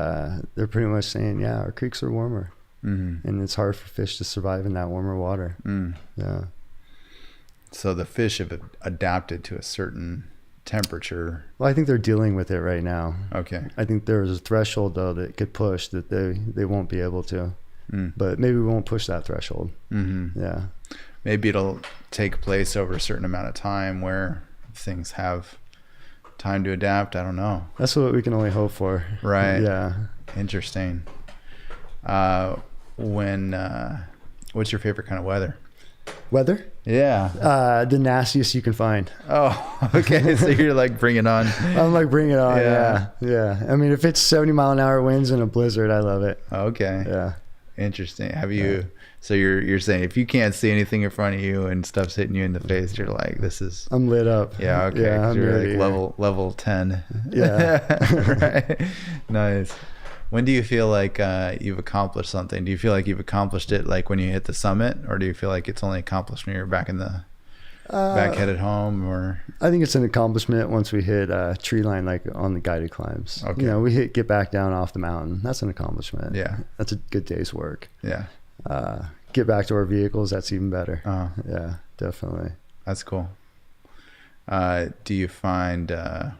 they're pretty much saying, yeah, our creeks are warmer, and it's hard for fish to survive in that warmer water. Yeah. So the fish have adapted to a certain temperature. Well, I think they're dealing with it right now. Okay. I think there's a threshold though that could push that they won't be able to. But maybe we won't push that threshold. Mm-hmm. Yeah. Maybe it'll take place over a certain amount of time where things have time to adapt. I don't know. That's what we can only hope for. Right. Yeah. Interesting. What's your favorite kind of weather? Weather? Yeah. The nastiest you can find. Oh, okay. So you're like, bring it on. I'm like, bring it on. Yeah. I mean, if it's 70-mile-an-hour winds and a blizzard, I love it. Okay. Yeah. Interesting. Have you, so you're saying if you can't see anything in front of you and stuff's hitting you in the face, you're like, this is. I'm lit up. Yeah. Okay. Yeah, you're ready, like level 10. Yeah. Right. Nice. When do you feel like you've accomplished something? Do you feel like you've accomplished it like when you hit the summit, or do you feel like it's only accomplished when you're back in the back headed home? Or I think it's an accomplishment once we hit tree line, like on the guided climbs. Okay. You know, we get back down off the mountain. That's an accomplishment. Yeah. That's a good day's work. Yeah. Get back to our vehicles. That's even better. Yeah, definitely. That's cool. Do you find that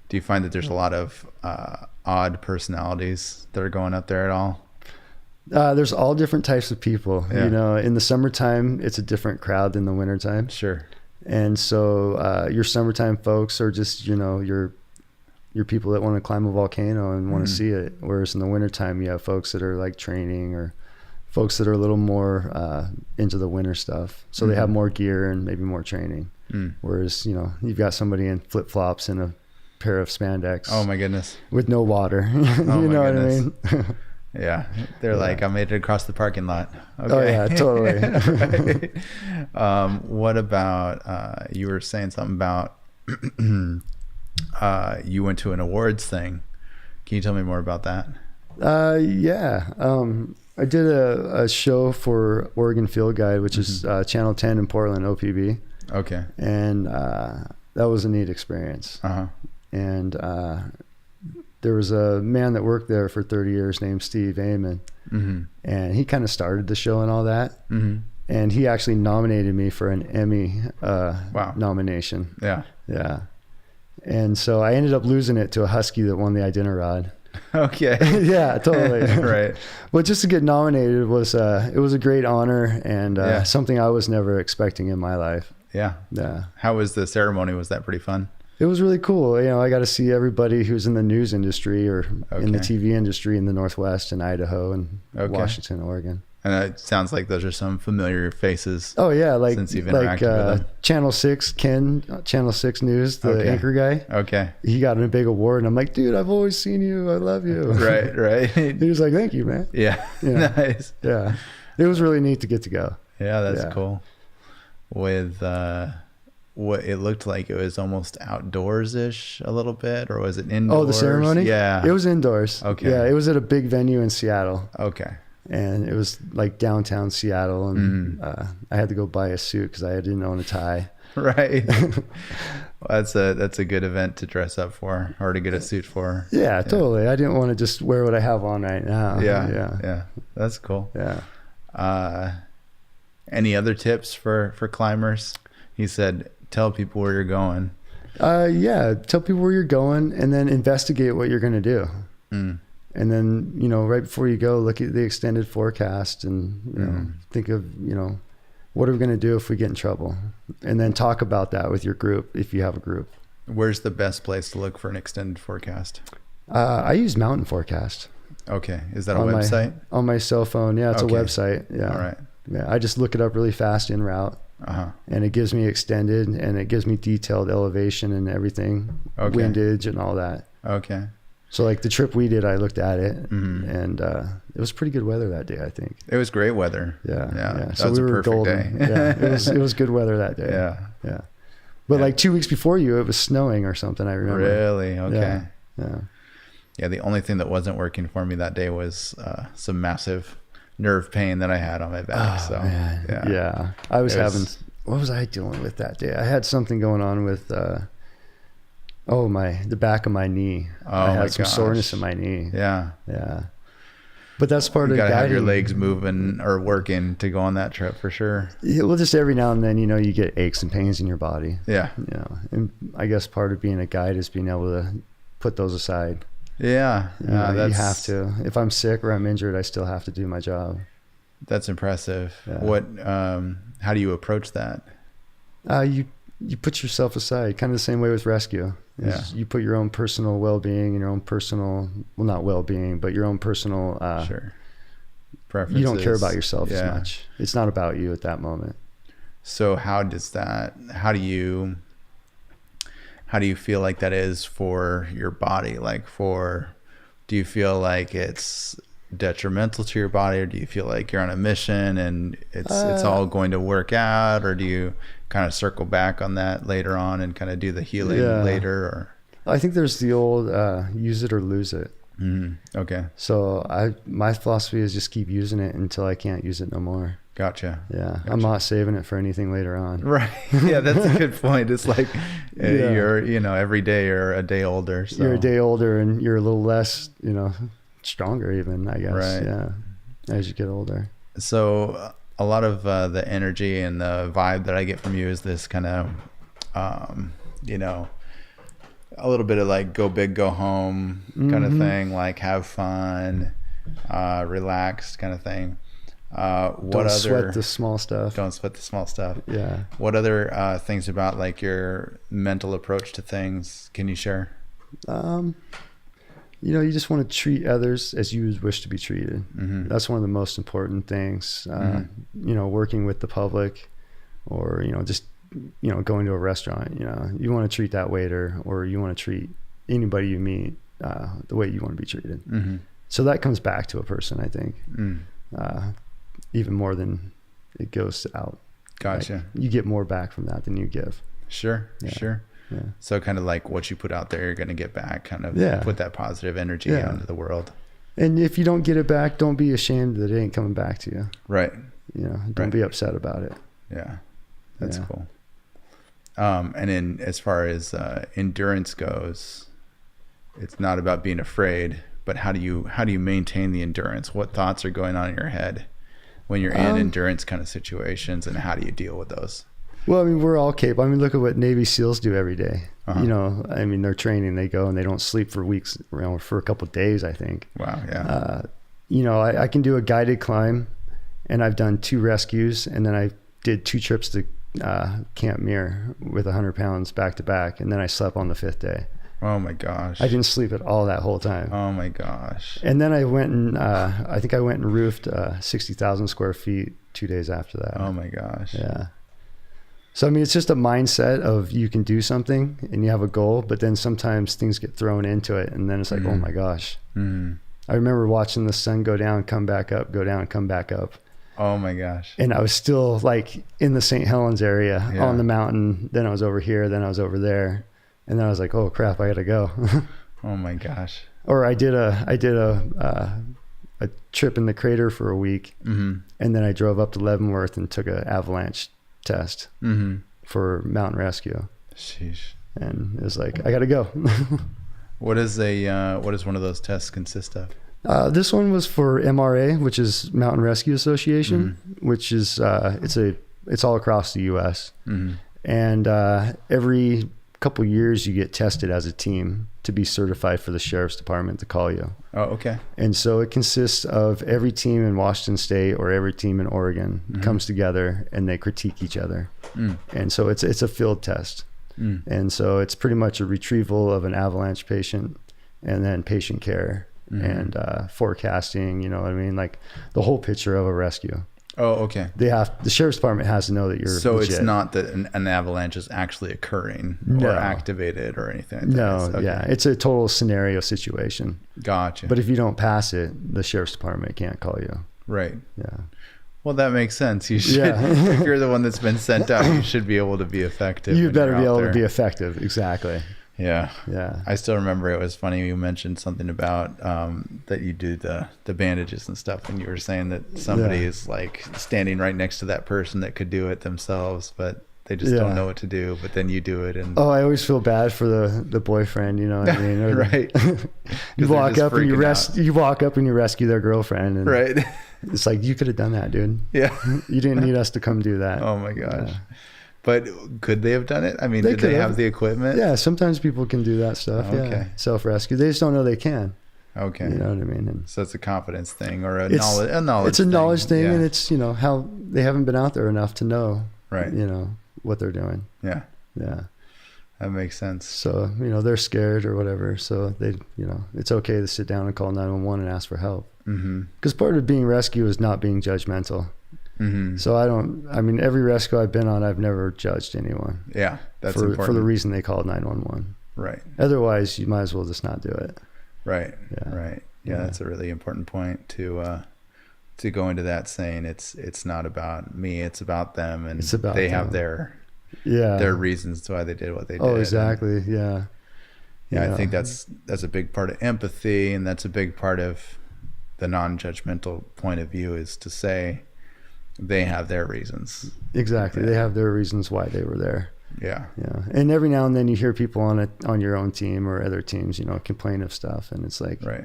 there's a lot of odd personalities that are going up there at all? There's all different types of people. Yeah. You know, in the summertime, it's a different crowd than the wintertime. Sure. And so your summertime folks are just, you know, your people that want to climb a volcano and want to see it. Whereas in the wintertime, you have folks that are like training, or folks that are a little more into the winter stuff. So they have more gear and maybe more training. Whereas, you know, you've got somebody in flip-flops and a pair of spandex. Oh my goodness. With no water. You know what I mean? Yeah. They're like, I made it across the parking lot. Okay. Oh yeah, totally. Right. What about, you were saying something about, you went to an awards thing. Can you tell me more about that? Yeah. I did a show for Oregon Field Guide, which is Channel 10 in Portland, OPB. Okay. And that was a neat experience. And there was a man that worked there for 30 years named Steve Amon. And he kind of started the show and all that. And he actually nominated me for an Emmy nomination. Yeah. And so I ended up losing it to a husky that won the Iditarod. Okay. Yeah, totally. Right. But just to get nominated was it was a great honor, and something I was never expecting in my life. Yeah. How was the ceremony? Was that pretty fun? It was really cool. You know, I got to see everybody who's in the news industry or in the TV industry in the Northwest and Idaho and Washington, Oregon. And it sounds like those are some familiar faces. Oh yeah, like since you've interacted with them. Channel 6, Ken, Channel 6 News, the anchor guy. Okay. He got a big award, and I'm like, dude, I've always seen you. I love you. Right. He was like, thank you, man. Yeah. Nice. Yeah. It was really neat to get to go. Yeah, that's cool. With what it looked like, it was almost outdoors-ish a little bit, or was it indoors? Oh, the ceremony? Yeah. It was indoors. Okay. Yeah, it was at a big venue in Seattle. Okay. And it was like downtown Seattle, and I had to go buy a suit because I didn't own a tie. Right. Well, that's a good event to dress up for, or to get a suit for. Yeah, totally. I didn't want to just wear what I have on right now. Yeah. That's cool. Yeah. Any other tips for climbers? He said, tell people where you're going. Yeah, tell people where you're going, and then investigate what you're going to do. And then, you know, right before you go, look at the extended forecast and, you know, think of, you know, what are we going to do if we get in trouble? And then talk about that with your group if you have a group. Where's the best place to look for an extended forecast? I use Mountain Forecast. Okay. Is that a website? On my cell phone. Yeah, it's a website. Yeah. All right. Yeah, I just look it up really fast en route. And it gives me extended, and it gives me detailed elevation and everything, windage and all that. Okay. So like the trip we did, I looked at it, and it was pretty good weather that day, I think. It was great weather. Yeah. That So was we were a perfect golden. day. Yeah, it was good weather that day. Yeah. But like 2 weeks before you, it was snowing or something, I remember. Really? Okay. Yeah. The only thing that wasn't working for me that day was some massive nerve pain that I had on my back. Oh, man. Yeah. I was having, what was I dealing with that day? I had something going on with, the back of my knee. I had some soreness in my knee. Yeah. But that's part you of gotta guiding. have your legs moving or working to go on that trip for sure. Yeah, well, just every now and then, you get aches and pains in your body. Yeah. And I guess part of being a guide is being able to put those aside. Yeah. You have to. If I'm sick or I'm injured, I still have to do my job. That's impressive. Yeah. How do you approach that? You put yourself aside, kind of the same way with rescue. Yeah. You put your own personal well-being and your own personal, well, not well-being, but your own personal, sure. Preferences. You don't care about yourself as much. It's not about you at that moment. So how do you feel like that is for your body? Do you feel like it's detrimental to your body, or do you feel like you're on a mission and it's all going to work out, or do you kind of circle back on that later on and kind of do the healing later? Or I think there's the old use it or lose it. Mm-hmm. Okay. So my philosophy is just keep using it until I can't use it no more. Gotcha. Yeah. I'm not saving it for anything later on. Right. Yeah, that's a good point. It's like you're, every day you're a day older. So. You're a day older and you're a little less, stronger even, I guess. Right. Yeah. As you get older. So a lot of the energy and the vibe that I get from you is this kind of, a little bit of like go big, go home kind of thing, like have fun, relaxed kind of thing. Don't sweat the small stuff. Don't sweat the small stuff. Yeah. What other things about like your mental approach to things can you share? You just want to treat others as you would wish to be treated. Mm-hmm. That's one of the most important things. Working with the public, or just going to a restaurant. You want to treat that waiter, or you want to treat anybody you meet the way you want to be treated. Mm-hmm. So that comes back to a person, I think. Even more than it goes out. Gotcha. Like, you get more back from that than you give. Sure. Yeah. Sure. Yeah. So kind of like what you put out there, you're going to get back, kind of put that positive energy out into the world. And if you don't get it back, don't be ashamed that it ain't coming back to you. Right. Don't be upset about it. Yeah. That's cool. And then as far as endurance goes, it's not about being afraid, but how do you maintain the endurance? What thoughts are going on in your head when you're in endurance kind of situations, and how do you deal with those? Well, we're all capable. look at what Navy SEALs do every day. Uh-huh. They're training, they go and they don't sleep for weeks, for a couple of days, I think. Wow. Yeah. I can do a guided climb, and I've done 2 rescues, and then I did 2 trips to Camp Muir with 100 pounds back to back, and then I slept on the 5th day. Oh my gosh. I didn't sleep at all that whole time. Oh my gosh. And then I went and I think I went and roofed 60,000 square feet 2 days after that. Oh my gosh. Yeah. So it's just a mindset of you can do something and you have a goal, but then sometimes things get thrown into it, and then it's like, oh my gosh. I remember watching the sun go down, come back up, go down, come back up. Oh my gosh. And I was still like in the St. Helens area on the mountain. Then I was over here, then I was over there. And then I was like, oh crap, I gotta go. Oh my gosh. Or I did a trip in the crater for a week. And then I drove up to Leavenworth and took an avalanche test for mountain rescue. Sheesh. And it was like, I gotta go. What does one of those tests consist of? This one was for MRA, which is Mountain Rescue Association, which is it's all across the U.S. And every couple years you get tested as a team to be certified for the sheriff's department to call you. Oh, okay. And so it consists of every team in Washington State or every team in Oregon comes together and they critique each other. And so it's a field test. And so it's pretty much a retrieval of an avalanche patient, and then patient care and forecasting, like the whole picture of a rescue. Oh, okay. The sheriff's department has to know that you're so legit. It's not that an avalanche is actually occurring or activated or anything like no, that. Okay. Yeah. It's a total scenario situation. Gotcha. But if you don't pass it, the sheriff's department can't call you. Right. Yeah. Well, that makes sense. You should, if you're the one that's been sent out, you should be able to be effective. You better be able to be effective. Exactly. Yeah. Yeah. I still remember it was funny. You mentioned something about that you do the bandages and stuff, and you were saying that somebody is like standing right next to that person that could do it themselves, but They just don't know what to do, but then you do it. And I always feel bad for the boyfriend, you know what I mean? Or right. You walk up and you rescue their girlfriend, and right. It's like, you could have done that, dude. Yeah. You didn't need us to come do that. Oh my gosh. But could they have done it? I mean, did they have the equipment? Yeah, sometimes people can do that stuff. Okay. Yeah, self-rescue. They just don't know they can. Okay. You know what I mean? And so it's a confidence thing, or a knowledge It's a knowledge thing, yeah. and it's, you know, how they haven't been out there enough to know, right, you know, what they're doing. Yeah. Yeah. That makes sense. So, you know, they're scared or whatever. So they, you know, it's okay to sit down and call 911 and ask for help. Because part of being rescue is not being judgmental. So I mean, every rescue I've been on, I've never judged anyone. Yeah, that's important. For the reason they called 911. Right. Otherwise, you might as well just not do it. Right. Yeah. Right. Yeah, that's a really important point to go into that, saying it's not about me, it's about them, and it's about they them. have their reasons why they did what they did. Oh, exactly. Yeah. I think that's a big part of empathy, and that's a big part of the non-judgmental point of view, is to say they have their reasons. Exactly. They have their reasons why they were there. Yeah. Yeah. And every now and then you hear people on your own team or other teams, you know, complain of stuff, and it's like, right,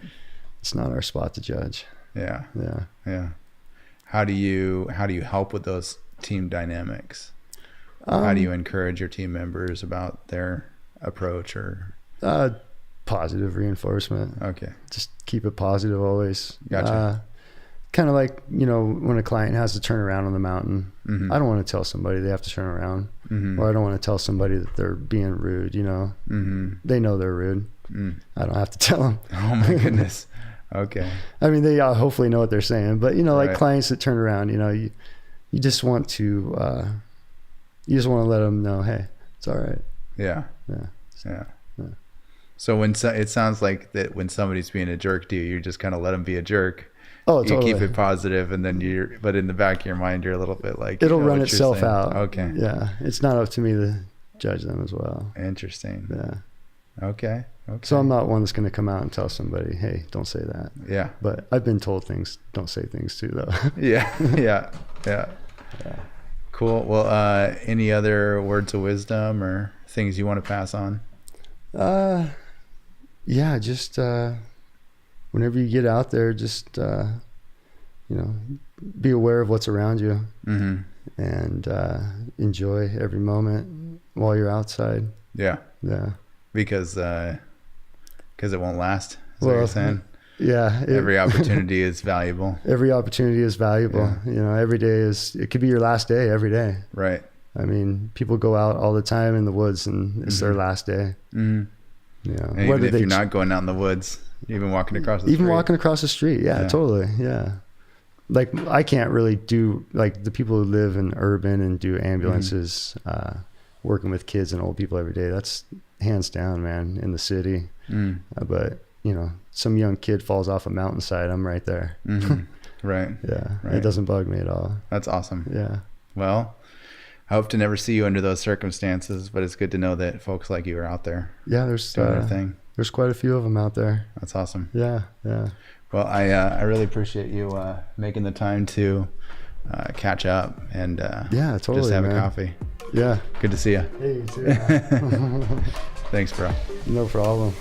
it's not our spot to judge. Yeah. Yeah. Yeah. How do you help with those team dynamics? How do you encourage your team members about their approach, or positive reinforcement? Okay. Just keep it positive always. Gotcha. Kind of like, you know, when a client has to turn around on the mountain, I don't want to tell somebody they have to turn around, or I don't want to tell somebody that they're being rude, you know. They know they're rude. I don't have to tell them. Oh my goodness. Okay. I mean, they hopefully know what they're saying, but, you know, like clients that turn around, you know, you just want to let them know, hey, it's all right. Yeah. Yeah. Yeah. Yeah. So it sounds like that when somebody's being a jerk to you, you just kind of let them be a jerk. Oh, you totally. keep it positive, and then but in the back of your mind, you're a little bit like, it'll run itself out. Okay. Yeah. It's not up to me to judge them as well. Interesting. Yeah. Okay. So I'm not one that's going to come out and tell somebody, hey, don't say that. Yeah. But I've been told don't say things too, though. Yeah. Yeah. Yeah. Cool. Well, any other words of wisdom or things you want to pass on? Yeah, just whenever you get out there, just you know, be aware of what's around you, and enjoy every moment while you're outside. Yeah. Yeah. Because it won't last. Is what you're saying? Yeah. Every opportunity is valuable. Every opportunity is valuable. Yeah. You know, every day it could be your last day every day. Right. I mean, people go out all the time in the woods, and it's their last day. You know, and even if you're not going out in the woods, even walking across the street. Even walking across the street. Yeah, totally. Yeah. Like, I can't really do, like, the people who live in urban and do ambulances, working with kids and old people every day. That's hands down, man, in the city. But, you know, some young kid falls off a mountainside, I'm right there. Right. Yeah. Right. It doesn't bug me at all. That's awesome. Yeah. Well, I hope to never see you under those circumstances, but it's good to know that folks like you are out there. Yeah, there's doing their thing. There's quite a few of them out there. That's awesome. Yeah. Yeah. Well, I really appreciate you making the time to catch up and yeah, totally, just have man. a coffee. Yeah. Good to see you. Hey, you too. Thanks, bro. No problem.